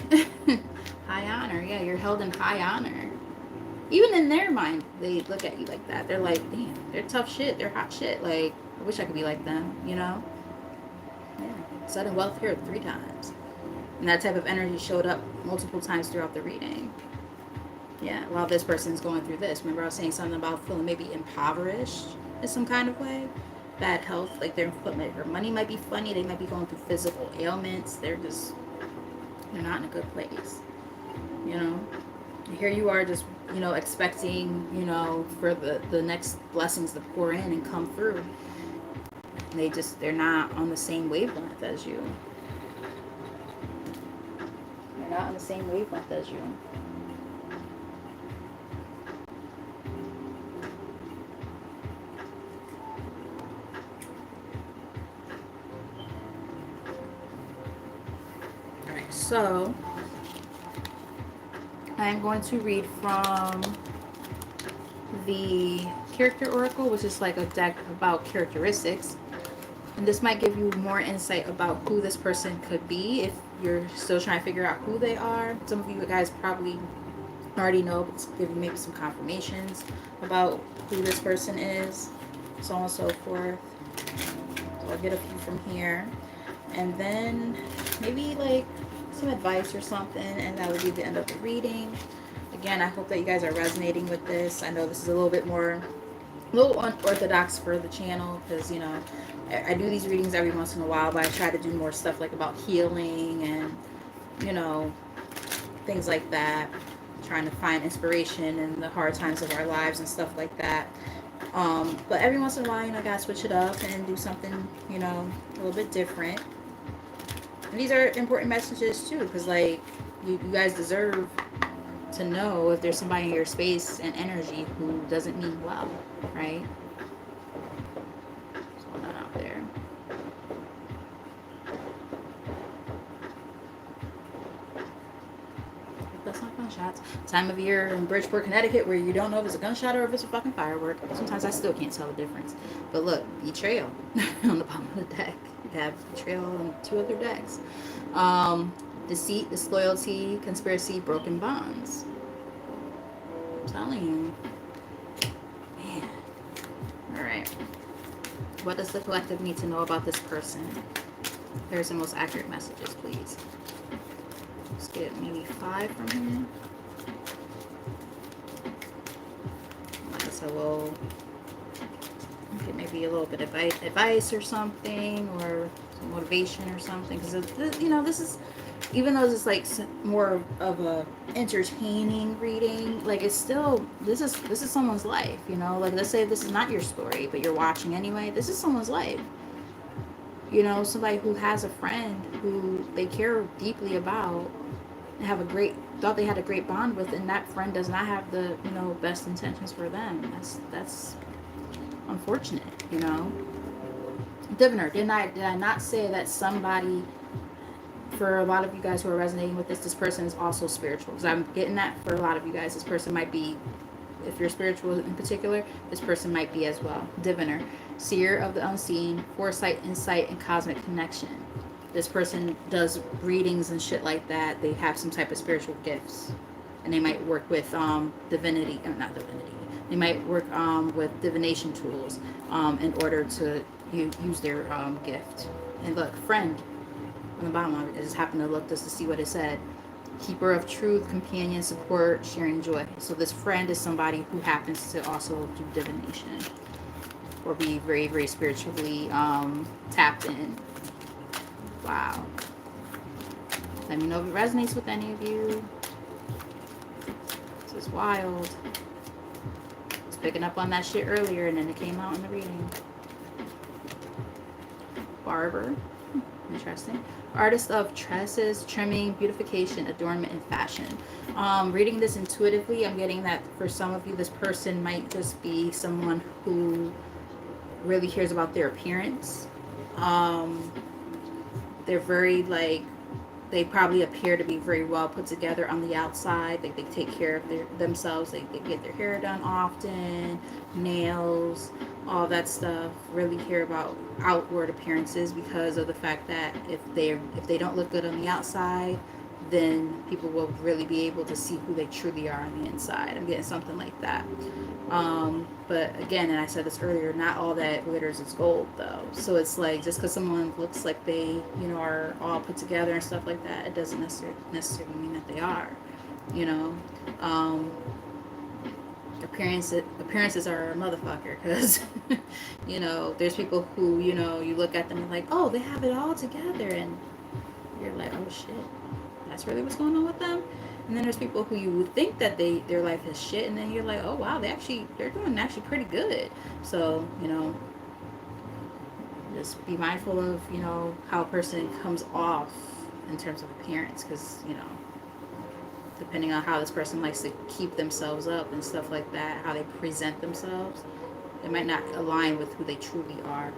High honor. Yeah, you're held in high honor. Even in their mind, they look at you like that. They're like, damn, they're tough shit. They're hot shit. Like, I wish I could be like them, you know? Yeah. Sudden wealth here 3 times. And that type of energy showed up multiple times throughout the reading. Yeah, while this person's going through this. Remember I was saying something about feeling maybe impoverished in some kind of way? Bad health, like their money might be funny, they might be going through physical ailments, they're not in a good place, you know. And here you are just, you know, expecting, you know, for the next blessings to pour in and come through. They're not on the same wavelength as you. They're not on the same wavelength as you. So, I'm going to read from the Character Oracle, which is like a deck about characteristics. And this might give you more insight about who this person could be if you're still trying to figure out who they are. Some of you guys probably already know, but it's give you maybe some confirmations about who this person is, so on and so forth. So I'll get a few from here. And then maybe like some advice or something, and that would be the end of the reading. Again, I hope that you guys are resonating with this. I know this is a little unorthodox for the channel because, you know, I do these readings every once in a while, but I try to do more stuff like about healing and, you know, things like that, trying to find inspiration in the hard times of our lives and stuff like that. But every once in a while, you know, I gotta switch it up and do something, you know, a little bit different. And these are important messages too, because like you guys deserve to know if there's somebody in your space and energy who doesn't mean well, right? gunshots. Time of year in Bridgeport, Connecticut, where you don't know if it's a gunshot or if it's a fucking firework. Sometimes I still can't tell the difference. But look, betrayal on the bottom of the deck. You have betrayal on 2 other decks. Deceit, disloyalty, conspiracy, broken bonds. I'm telling you. Man. Alright. What does the collective need to know about this person? Here's the most accurate messages, please. Let's get maybe 5 from here. Like I said, we'll get maybe a little bit of advice or something, or some motivation or something. Because, you know, this is, even though it's like more of a entertaining reading, like it's still, this is someone's life, you know. Like, let's say this is not your story, but you're watching anyway. This is someone's life. You know, somebody who has a friend who they care deeply about and thought they had a great bond with, and that friend does not have the, you know, best intentions for them. That's unfortunate, you know. Diviner, did I not say that somebody, for a lot of you guys who are resonating with this person is also spiritual? Because I'm getting that for a lot of you guys. This person might be, if you're spiritual in particular, this person might be as well. Diviner, seer of the unseen, foresight, insight, and cosmic connection. This person does readings and shit like that. They have some type of spiritual gifts, and they might work with divinity, not divinity. They might work with divination tools in order to use their gift. And look, friend on the bottom of it. I just happened to look just to see what it said. Keeper of truth, companion, support, sharing joy. So this friend is somebody who happens to also do divination or be very, very spiritually tapped in. Wow. Let me know if it resonates with any of you. This is wild. I was picking up on that shit earlier, and then it came out in the reading. Barber. Interesting. Artist of tresses, trimming, beautification, adornment, and fashion. Reading this intuitively, I'm getting that for some of you, this person might just be someone who really cares about their appearance. They're very, like, they probably appear to be very well put together on the outside. They take care of themselves. They get their hair done often, nails, all that stuff. Really care about outward appearances because of the fact that if they don't look good on the outside, then people will really be able to see who they truly are on the inside. I'm getting something like that. But again, and I said this earlier, not all that glitters is gold, though. So it's like, just because someone looks like they, you know, are all put together and stuff like that, it doesn't necessarily mean that they are, you know. Appearances are a motherfucker, because you know, there's people who, you know, you look at them and like, oh, they have it all together, and you're like, oh shit, that's really what's going on with them. And then there's people who you would think that their life is shit, and then you're like, oh wow, they're doing actually pretty good. So, you know, just be mindful of, you know, how a person comes off in terms of appearance, because, you know, depending on how this person likes to keep themselves up and stuff like that, how they present themselves, it might not align with who they truly are.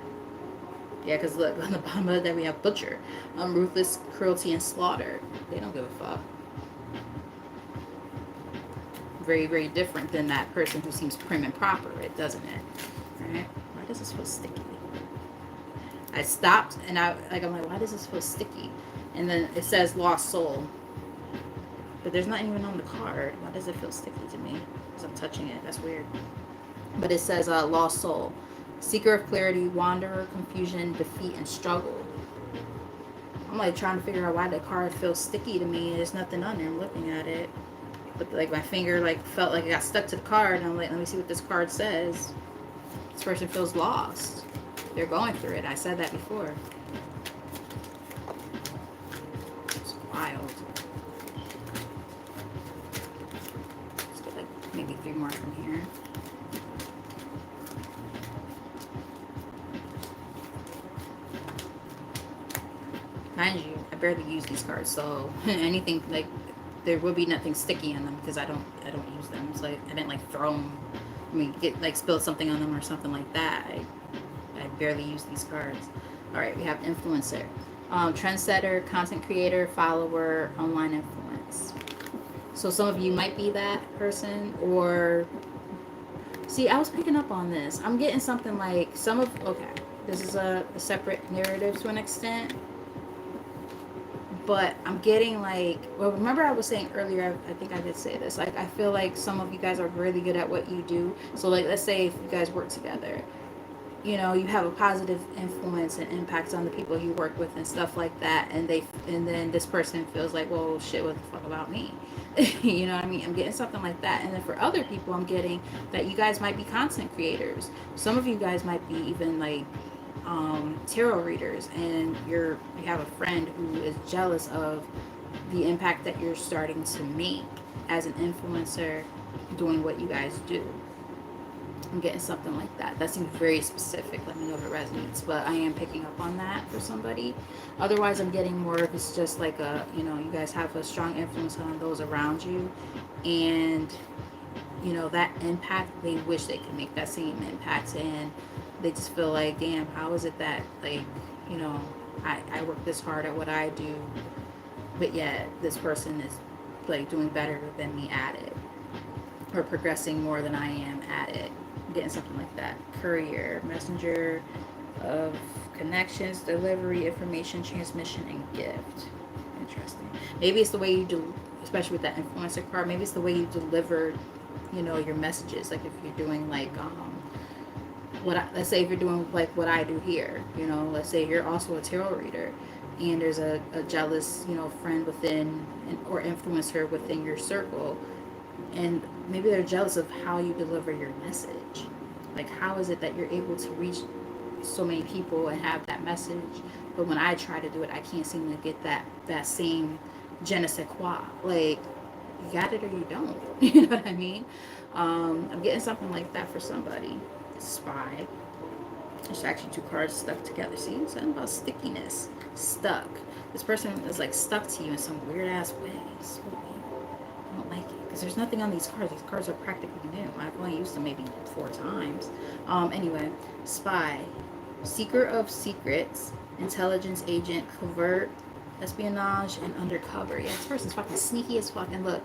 Yeah, because look, on the bottom of that we have butcher. Ruthless, cruelty, and slaughter. They don't give a fuck. Very, very different than that person who seems prim and proper, doesn't it? Right? Why does this feel sticky? I stopped and I'm like, why does this feel sticky? And then it says lost soul. But there's not even on the card. Why does it feel sticky to me? Because I'm touching it. That's weird. But it says lost soul. Seeker of clarity, wanderer, confusion, defeat, and struggle. I'm like trying to figure out why the card feels sticky to me. There's nothing on there. I'm looking at it. But like my finger like felt like it got stuck to the card. And I'm like, let me see what this card says. This person feels lost. They're going through it. I said that before. It's wild. Let's get like maybe 3 more from here. Mind you, I barely use these cards, so anything like there will be nothing sticky in them because I don't use them. It's like I didn't like throw them. I mean, get like spilled something on them or something like that. I barely use these cards. All right, we have influencer, trendsetter, content creator, follower, online influence. So some of you might be that person, or see, I was picking up on this. I'm getting something like some of, okay, this is a separate narrative to an extent, but I'm getting like, well, remember I was saying earlier, I think I did say this, like, I feel like some of you guys are really good at what you do. So, like, let's say if you guys work together, you know, you have a positive influence and impact on the people you work with and stuff like that, and then this person feels like, well, shit, what the fuck about me? You know what I mean? I'm getting something like that. And then for other people, I'm getting that you guys might be content creators. Some of you guys might be even like tarot readers, and you have a friend who is jealous of the impact that you're starting to make as an influencer doing what you guys do. I'm getting something like that. That seems very specific. Let me know if it resonates. But I am picking up on that for somebody. Otherwise, I'm getting more of it's just like a, you know, you guys have a strong influence on those around you. And, you know, that impact, they wish they could make that same impact. And they just feel like, damn, how is it that, like, you know, I work this hard at what I do, but yet this person is, like, doing better than me at it, or progressing more than I am at it. Getting something like that. Courier, messenger of connections, delivery, information, transmission, and gift. Interesting. Maybe it's the way you do, especially with that influencer card. Maybe it's the way you deliver, you know, your messages. Like if you're doing like let's say if you're doing like what I do here. You know, let's say you're also a tarot reader, and there's a jealous, you know, friend within or influencer within your circle, and maybe they're jealous of how you deliver your message. Like, how is it that you're able to reach so many people and have that message, but when I try to do it, I can't seem to get that same je ne sais quoi. Like, you got it or you don't. You know what I mean? I'm getting something like that for somebody. Spy. There's actually two cards stuck together. See, something about stickiness. Stuck. This person is like stuck to you in some weird ass way. So I don't like it because there's nothing on these cards. These cards are practically new. I've only used them maybe 4 times. Anyway, spy, seeker of secrets, intelligence agent, covert, espionage, and undercover. Yeah, this person's fucking sneaky as fuck. And look,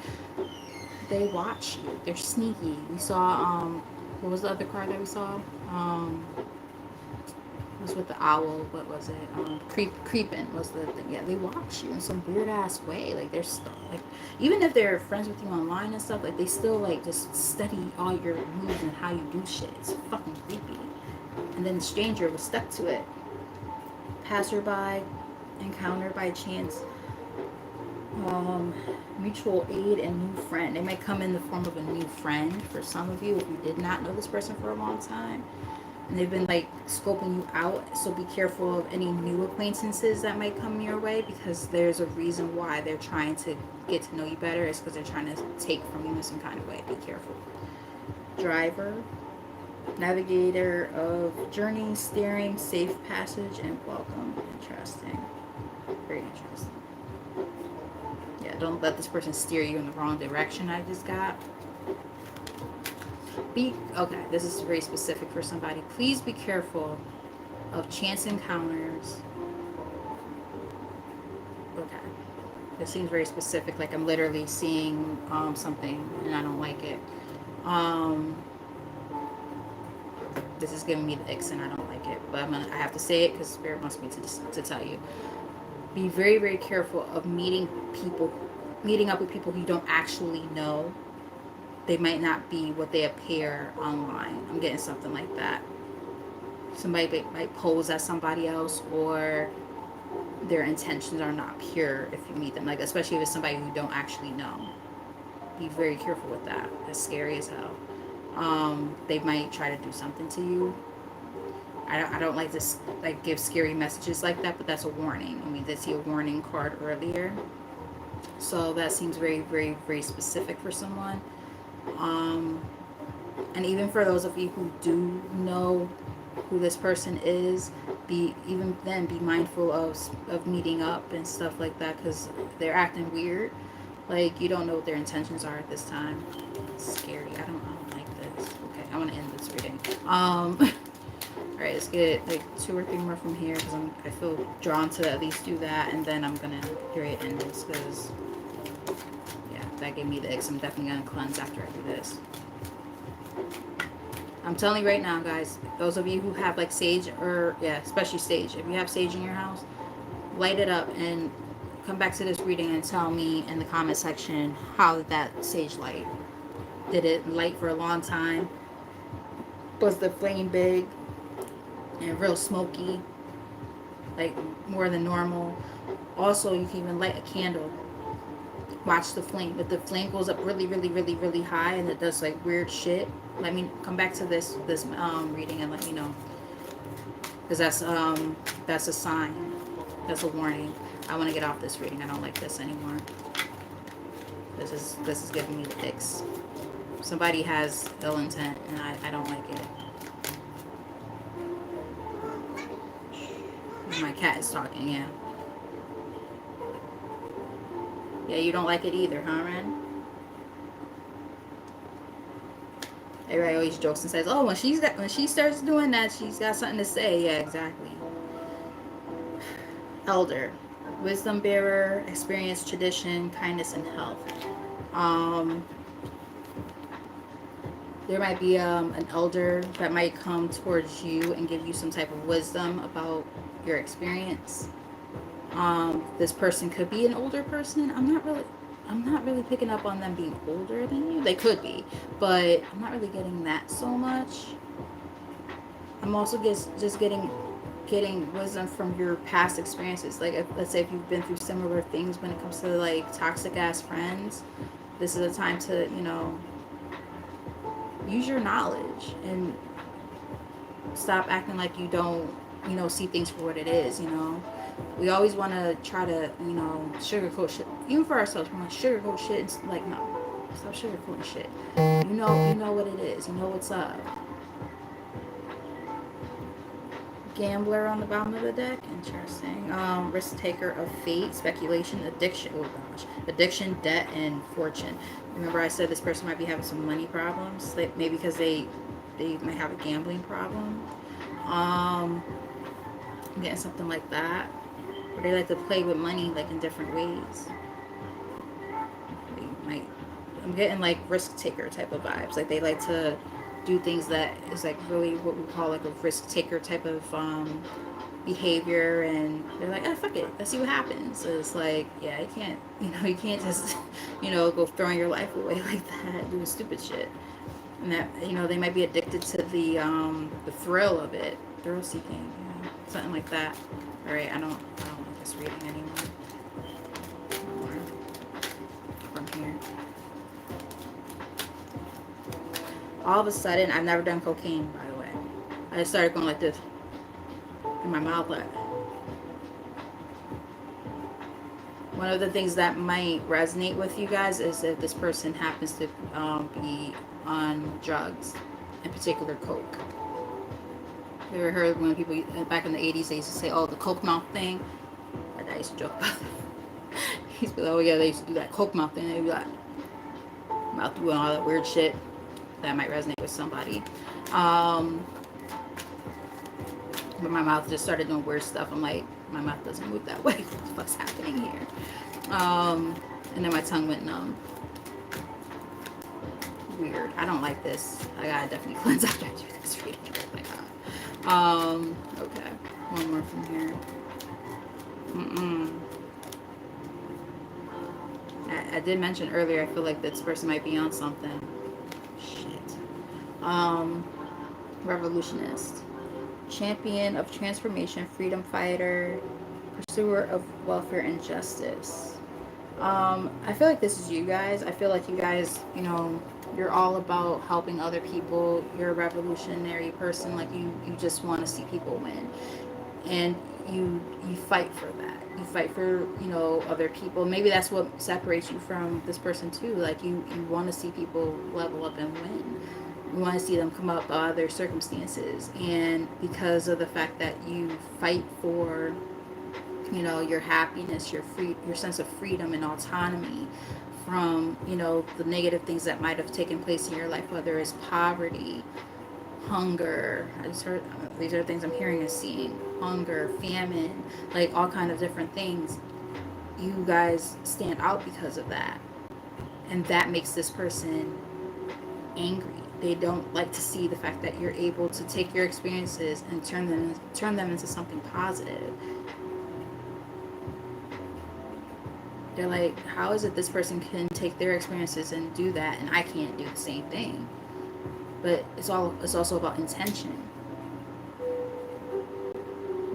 they watch you. They're sneaky. We saw what was the other card that we saw? Was with the owl. What was it? Creeping was the thing. Yeah, they watch you in some weird ass way. Like they're still like, even if they're friends with you online and stuff, like they still like just study all your moves and how you do shit. It's fucking creepy. And then the stranger was stuck to it. Passerby, encounter by chance, mutual aid, and new friend. They might come in the form of a new friend for some of you if you did not know this person for a long time. And they've been like scoping you out, so be careful of any new acquaintances that might come your way, because there's a reason why they're trying to get to know you better. It's because they're trying to take from you in some kind of way. Be careful. Driver, navigator of journey, steering, safe passage, and welcome. Interesting. Very interesting. Yeah, don't let this person steer you in the wrong direction. I just got. Okay, this is very specific for somebody. Please be careful of chance encounters. Okay, this seems very specific. Like I'm literally seeing something and I don't like it. This is giving me the icks and I don't like it, but I have to say it because Spirit wants me to tell you. Be very, very careful of meeting up with people who you don't actually know. They might not be what they appear online. I'm getting something like that. Somebody might pose as somebody else, or their intentions are not pure if you meet them. Like, especially if it's somebody who you don't actually know. Be very careful with that. That's scary as hell. They might try to do something to you. I don't like to like give scary messages like that, but that's a warning. And we did see a warning card earlier. So that seems very, very, very specific for someone. And even for those of you who do know who this person is, be mindful of meeting up and stuff like that, because they're acting weird. Like, you don't know what their intentions are at this time. It's scary. I don't like this. Okay, I want to end this reading. All right, let's get like 2 or 3 more from here, because I feel drawn to at least do that, and then I'm gonna end this because yeah. that gave me the X. I'm definitely going to cleanse after I do this. I'm telling you right now, guys, those of you who have like sage, or yeah, especially sage, if you have sage in your house, light it up and come back to this reading and tell me in the comment section how that sage light. Did it light for a long time? Was the flame big and real smoky, like more than normal? Also, you can even light a candle. Watch the flame. If the flame goes up really, really, really, really high and it does like weird shit, let me come back to this reading and let me know, because that's a sign. That's a warning. I want to get off this reading. I don't like this anymore. This is giving me the icks. Somebody has ill intent, and I don't like it. My cat is talking, yeah. Yeah, you don't like it either, huh, Ren? Everybody always jokes and says, "Oh, when she starts doing that, she's got something to say." Yeah, exactly. Elder, wisdom bearer, experience, tradition, kindness, and health. There might be an elder that might come towards you and give you some type of wisdom about your experience. This person could be an older person. I'm not really picking up on them being older than you. They could be, but I'm not really getting that so much. I'm also just getting wisdom from your past experiences. Like, let's say if you've been through similar things when it comes to like toxic ass friends, this is a time to, use your knowledge and stop acting like you don't, see things for what it is. We always want to try to, sugarcoat shit, even for ourselves. We want to sugarcoat shit. It's like, no, stop sugarcoating shit. You know what it is. You know what's up. Gambler on the bottom of the deck. Interesting. Risk taker of fate, speculation, addiction. Oh gosh, addiction, debt, and fortune. Remember, I said this person might be having some money problems. Maybe because they might have a gambling problem. I'm getting something like that. Or they like to play with money like in different ways. I'm getting like risk taker type of vibes. Like they like to do things that is like really what we call like a risk taker type of behavior, and they're like, oh, fuck it, let's see what happens. So it's like, yeah, you can't just go throwing your life away like that, doing stupid shit. And that, they might be addicted to the thrill of it, thrill seeking, something like that. All right, I don't like this reading anymore. From here. All of a sudden, I've never done cocaine, by the way. I just started going like this in my mouth. Like, one of the things that might resonate with you guys is if this person happens to be on drugs, in particular coke. You ever heard when people back in the 80s they used to say, "Oh, the coke mouth thing"? My dad used to joke about that. He used to be like, "Oh yeah, they used to do that coke mouth thing." They'd be like, mouth doing all that weird shit. That might resonate with somebody. But my mouth just started doing weird stuff. I'm like, my mouth doesn't move that way. What the fuck's happening here? And then my tongue went numb. Weird. I don't like this. I gotta definitely cleanse after I do this reading. Oh my god. Okay. One more from here. I did mention earlier, I feel like this person might be on something. Revolutionist, champion of transformation, freedom fighter, pursuer of welfare and justice. I feel like this is you guys. I feel like you guys, you're all about helping other people. You're a revolutionary person. Like you just want to see people win, and you fight for that. You fight for other people. Maybe that's what separates you from this person too. Like you want to see people level up and win. You want to see them come up out of their circumstances, and because of the fact that you fight for your happiness, your sense of freedom and autonomy from the negative things that might have taken place in your life, whether it's poverty, hunger. I just heard these are things I'm hearing and seeing. Hunger, famine, like all kind of different things. You guys stand out because of that, And that makes this person angry. They don't like to see the fact that you're able to take your experiences and turn them into something positive. They're like, how is it this person can take their experiences and do that and I can't do the same thing? But it's also about intention.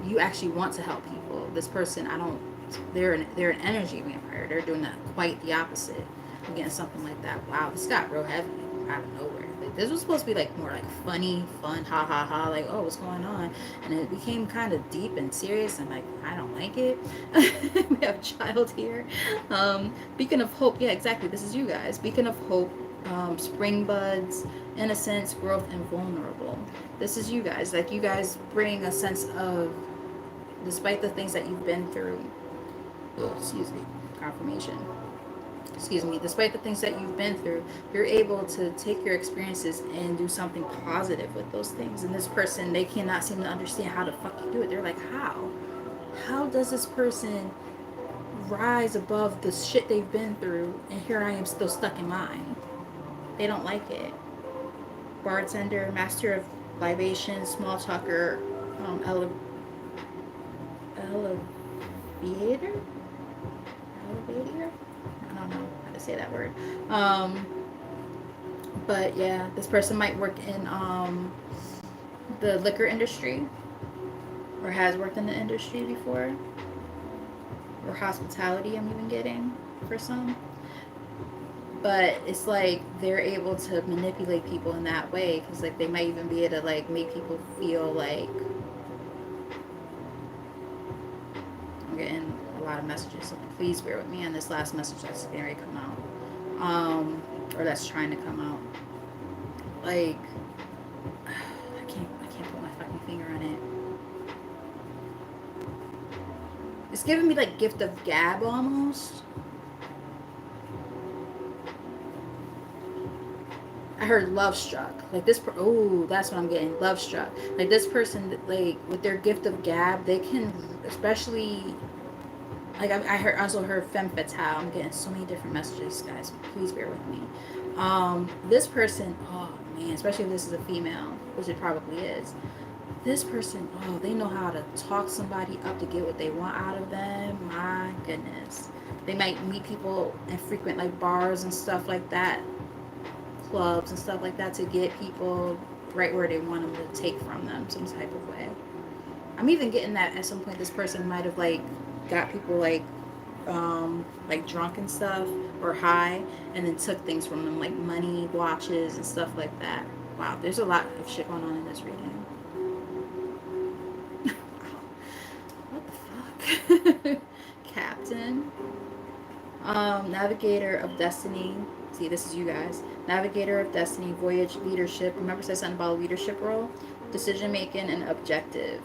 You actually want to help people. This person, I don't. They're an energy vampire. They're doing that quite the opposite. Again, something like that. Wow, this got real heavy out of nowhere. Like, this was supposed to be like more like funny, fun, ha ha ha. Like, oh, what's going on? And it became kind of deep and serious. And like, I don't like it. We have a child here. Beacon of hope. Yeah, exactly. This is you guys. Beacon of hope. Spring buds, innocence, growth, and vulnerable. This is you guys. Like, you guys bring a sense of, despite the things that you've been through, excuse me, confirmation, excuse me, despite the things that you've been through, you're able to take your experiences and do something positive with those things. And this person, they cannot seem to understand how the fuck you do it. They're like, how does this person rise above the shit they've been through, and here I am still stuck in mine? They don't like it. Bartender, master of libation, small talker, elevator, elevator. I don't know how to say that word. But yeah, this person might work in the liquor industry, or has worked in the industry before, or hospitality. I'm even getting for some. But it's like they're able to manipulate people in that way, because like they might even be able to like make people feel like, I'm getting a lot of messages, so please bear with me on this last message that's getting ready to come out, or that's trying to come out. Like, I can't put my fucking finger on it. It's giving me like gift of gab almost. I heard love struck. Like this, oh, that's what I'm getting. Love struck. Like this person, like with their gift of gab, they can, especially, like I also heard femme fatale. I'm getting so many different messages, guys. Please bear with me. This person, oh man, especially if this is a female, which it probably is. This person, oh, they know how to talk somebody up to get what they want out of them. My goodness. They might meet people and frequent like bars and stuff like that, clubs and stuff like that, to get people right where they want them to take from them some type of way. I'm even getting that at some point this person might have like got people like drunk and stuff, or high, and then took things from them like money, watches, and stuff like that. Wow, there's a lot of shit going on in this reading. What the fuck? Captain. Navigator of destiny. See, this is you guys. Navigator of destiny, voyage, leadership. Remember I said something about a leadership role? Decision making and objective.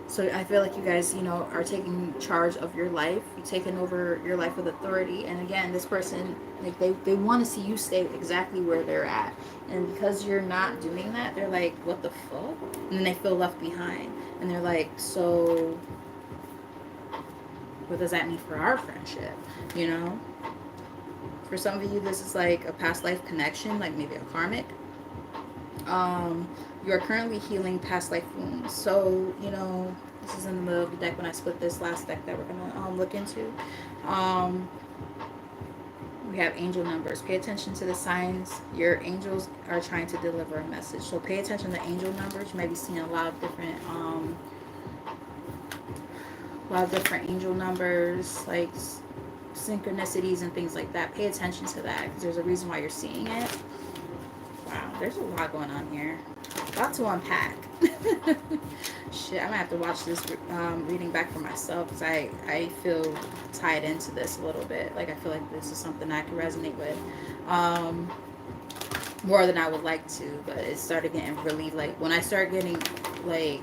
So I feel like you guys, are taking charge of your life. You're taking over your life with authority. And again, this person, like they want to see you stay exactly where they're at. And because you're not doing that, they're like, what the fuck? And then they feel left behind. And they're like, so what does that mean for our friendship? For some of you, this is like a past life connection, like maybe a karmic. You are currently healing past life wounds. So, this is in the middle of the deck when I split this last deck that we're going to look into. We have angel numbers. Pay attention to the signs. Your angels are trying to deliver a message. So pay attention to angel numbers. You might be seeing a lot of different angel numbers, like synchronicities and things like that. Pay attention to that, because there's a reason why you're seeing it. Wow, there's a lot going on here. A lot to unpack. Shit, I'm gonna have to watch this reading back for myself, because I feel tied into this a little bit. Like I feel like this is something I can resonate with more than I would like to. But it started getting really, like, when I start getting like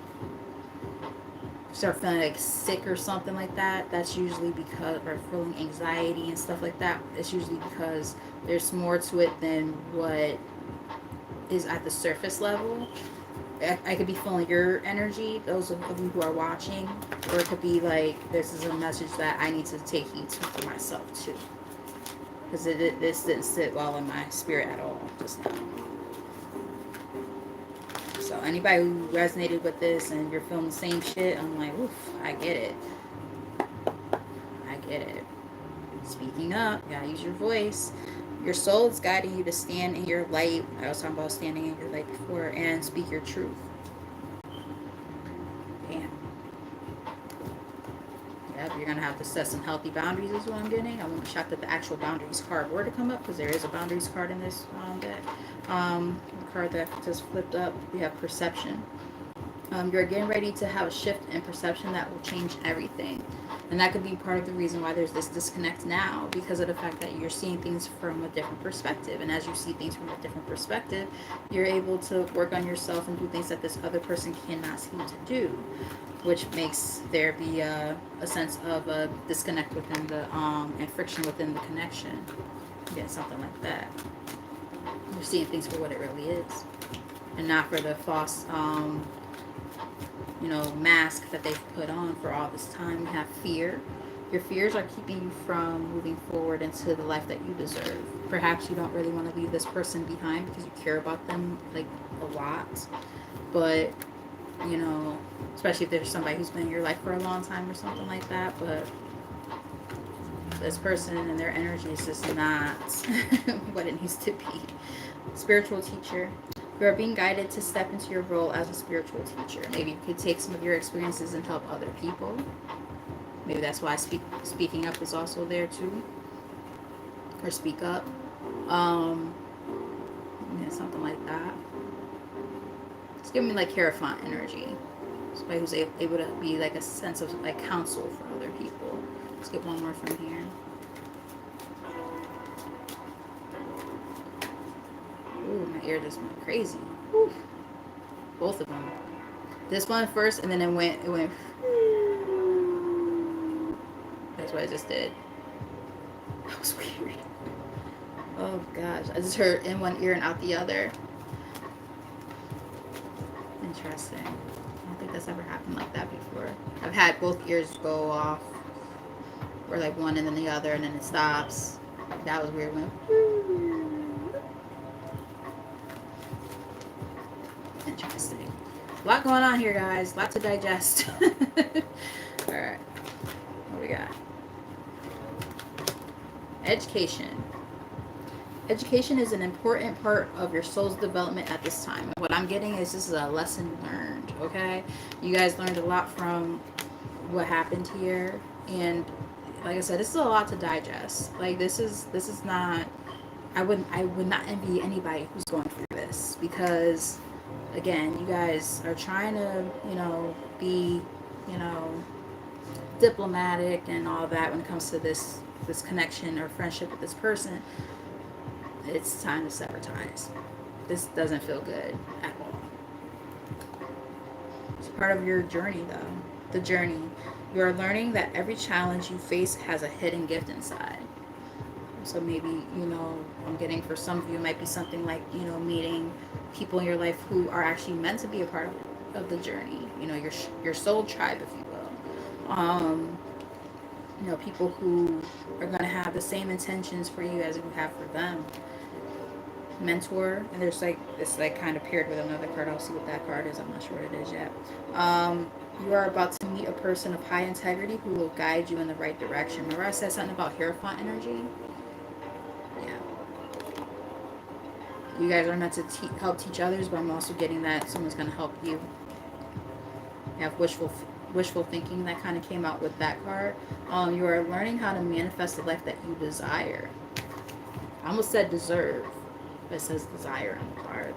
start feeling like sick or something like that, that's usually because, or feeling anxiety and stuff like that, it's usually because there's more to it than what is at the surface level. I could be feeling your energy, those of you who are watching, or it could be like this is a message that I need to take heed to for myself too. because this didn't sit well in my spirit at all just now. So anybody who resonated with this and you're feeling the same shit, I'm like, oof, I get it. I get it. Speaking up, you gotta use your voice. Your soul is guiding you to stand in your light. I was talking about standing in your light before, and speak your truth. Damn. Yep, you're gonna have to set some healthy boundaries is what I'm getting. I won't be shocked that the actual boundaries card were to come up, because there is a boundaries card in this deck. The card that just flipped up, we have perception. You're getting ready to have a shift in perception that will change everything. And that could be part of the reason why there's this disconnect now, because of the fact that you're seeing things from a different perspective. And as you see things from a different perspective, you're able to work on yourself and do things that this other person cannot seem to do, which makes there be a sense of a disconnect within the, and friction within the connection. Yeah, something like that. You're seeing things for what it really is, and not for the false, mask that they've put on for all this time. You have fear. Your fears are keeping you from moving forward into the life that you deserve. Perhaps you don't really want to leave this person behind because you care about them like a lot. But, especially if there's somebody who's been in your life for a long time or something like that. But this person and their energy is just not what it needs to be. Spiritual teacher. You are being guided to step into your role as a spiritual teacher. Maybe you could take some of your experiences and help other people. Maybe that's why speaking up is also there too. Or speak up. Something like that. It's giving me like Hierophant energy. Somebody who's able to be like a sense of like counsel for other people. Let's get one more from here. Ooh, my ear just went crazy. Whew. Both of them. This one first, and then it went. That's what I just did. That was weird. Oh gosh, I just heard in one ear and out the other. Interesting. I don't think that's ever happened like that before. I've had both ears go off, or like one and then the other, and then it stops. That was weird. Interesting. A lot going on here, guys. A lot to digest. Alright. What we got? Education. Education is an important part of your soul's development at this time. And what I'm getting is this is a lesson learned, okay? You guys learned a lot from what happened here. And like I said, this is a lot to digest. Like this is not, I would not envy anybody who's going through this, because again, you guys are trying to, be, diplomatic and all that when it comes to this connection or friendship with this person. It's time to sever ties. This doesn't feel good at all. It's part of your journey, though. The journey. You are learning that every challenge you face has a hidden gift inside. So maybe, I'm getting for some of you, it might be something like, meeting people in your life who are actually meant to be a part of the journey. Your soul tribe, if you will. People who are going to have the same intentions for you as you have for them. Mentor, and there's it's kind of paired with another card. I'll see what that card is. I'm not sure what it is yet. You are about to meet a person of high integrity who will guide you in the right direction. Remember I said something about Hierophant energy? Yeah. You guys are meant to help teach others, but I'm also getting that someone's going to help you. You have wishful thinking that kind of came out with that card. You are learning how to manifest the life that you desire. I almost said deserve, but it says desire on the card.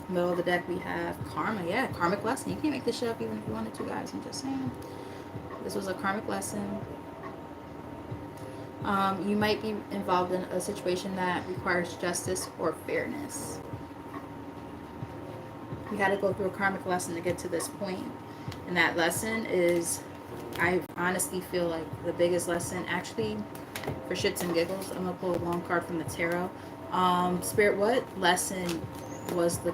Middle of the deck we have karma. Yeah, karmic lesson. You can't make this shit up even if you wanted to, guys. I'm just saying. This was a karmic lesson. You might be involved in a situation that requires justice or fairness. You got to go through a karmic lesson to get to this point. And that lesson is, I honestly feel like the biggest lesson, actually, for shits and giggles, I'm going to pull a long card from the tarot. Spirit, what lesson was the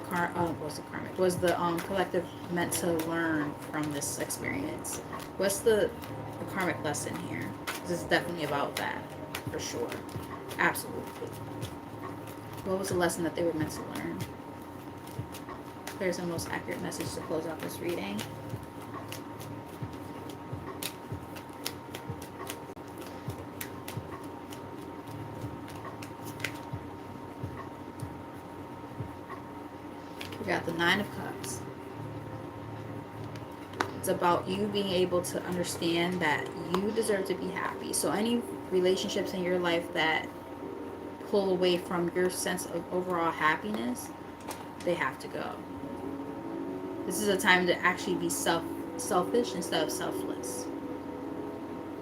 collective meant to learn from this experience? What's the a karmic lesson here. This is definitely about that, for sure. Absolutely. What was the lesson that they were meant to learn? There's the most accurate message to close out this reading. We got the Nine of Cups. It's about you being able to understand that you deserve to be happy. So any relationships in your life that pull away from your sense of overall happiness, they have to go. This is a time to actually be selfish instead of selfless.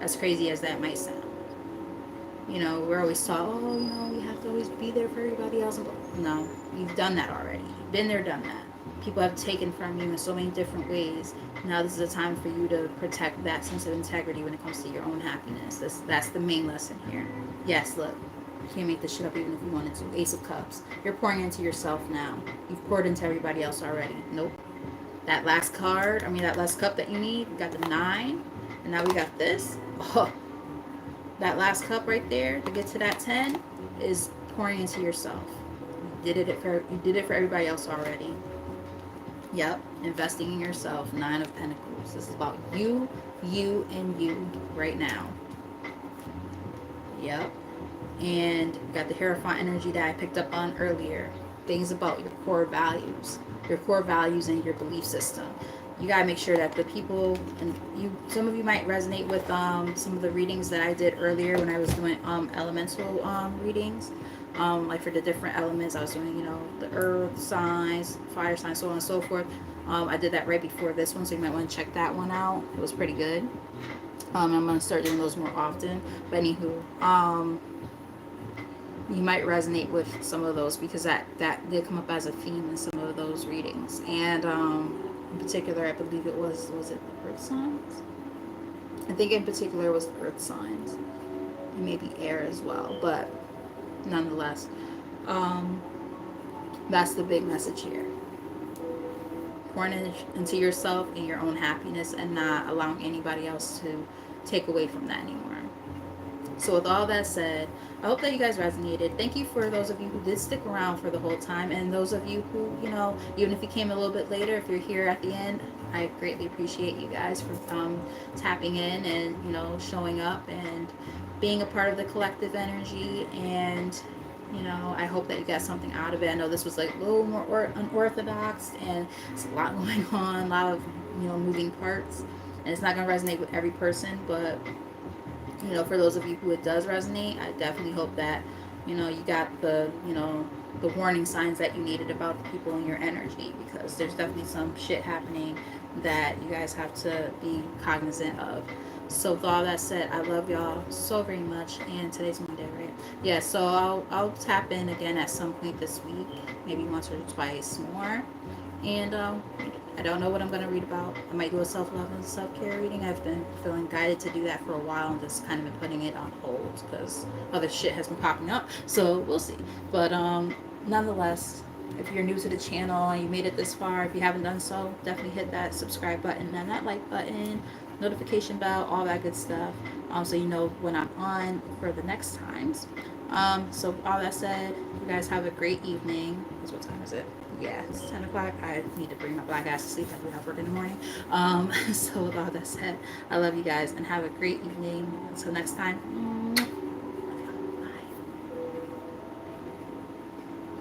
As crazy as that might sound. You know, we're always taught, oh, you know, you have to always be there for everybody else. No, you've done that already. You've been there, done that. People have taken from you in so many different ways. Now this is a time for you to protect that sense of integrity when it comes to your own happiness. That's the main lesson here. Yes, look, you can't make this shit up even if you wanted to. Ace of Cups. You're pouring into yourself now. You've poured into everybody else already. Nope. That last card, that last cup that you need, we got the 9. And now we got this. Oh, that last cup right there to get to that 10 is pouring into yourself. You did it for everybody else already. Yep, investing in yourself. 9 of Pentacles. This is about you, and you right now. Yep. And we got the Hierophant energy that I picked up on earlier. Things about your core values. Your core values and your belief system. You gotta make sure that the people, and some of you might resonate with some of the readings that I did earlier when I was doing elemental readings. Like for the different elements, I was doing, the earth signs, fire signs, so on and so forth. I did that right before this one, so you might want to check that one out. It was pretty good. I'm going to start doing those more often. But anywho, you might resonate with some of those because that did come up as a theme in some of those readings. And in particular, I believe it was it the earth signs? I think in particular it was the earth signs. And maybe air as well, but nonetheless, that's the big message here. Pouring into yourself and your own happiness and not allowing anybody else to take away from that anymore. So with all that said, I hope that you guys resonated. Thank you for those of you who did stick around for the whole time, and those of you who, even if you came a little bit later, if you're here at the end, I greatly appreciate you guys for tapping in and, showing up and being a part of the collective energy. And I hope that you got something out of it. I know this was like a little more unorthodox, and it's a lot going on, a lot of moving parts, and it's not going to resonate with every person, but for those of you who it does resonate, I definitely hope that you got the the warning signs that you needed about the people in your energy, because there's definitely some shit happening that you guys have to be cognizant of. So with all that said, I love y'all so very much, and today's Monday, right? Yeah, so I'll tap in again at some point this week, maybe once or twice more. And I don't know what I'm going to read about. I might do a self-love and self-care reading. I've been feeling guided to do that for a while and just kind of been putting it on hold because other shit has been popping up. So we'll see. But nonetheless, if you're new to the channel and you made it this far, if you haven't done so, definitely hit that subscribe button and that like button, notification bell, all that good stuff, so you know when I'm on for the next times. So all that said, you guys have a great evening. What time is it? Yeah, it's 10 o'clock. I need to bring my black ass to sleep. I do have work in the morning. So with all that said, I love you guys and have a great evening. Until next time.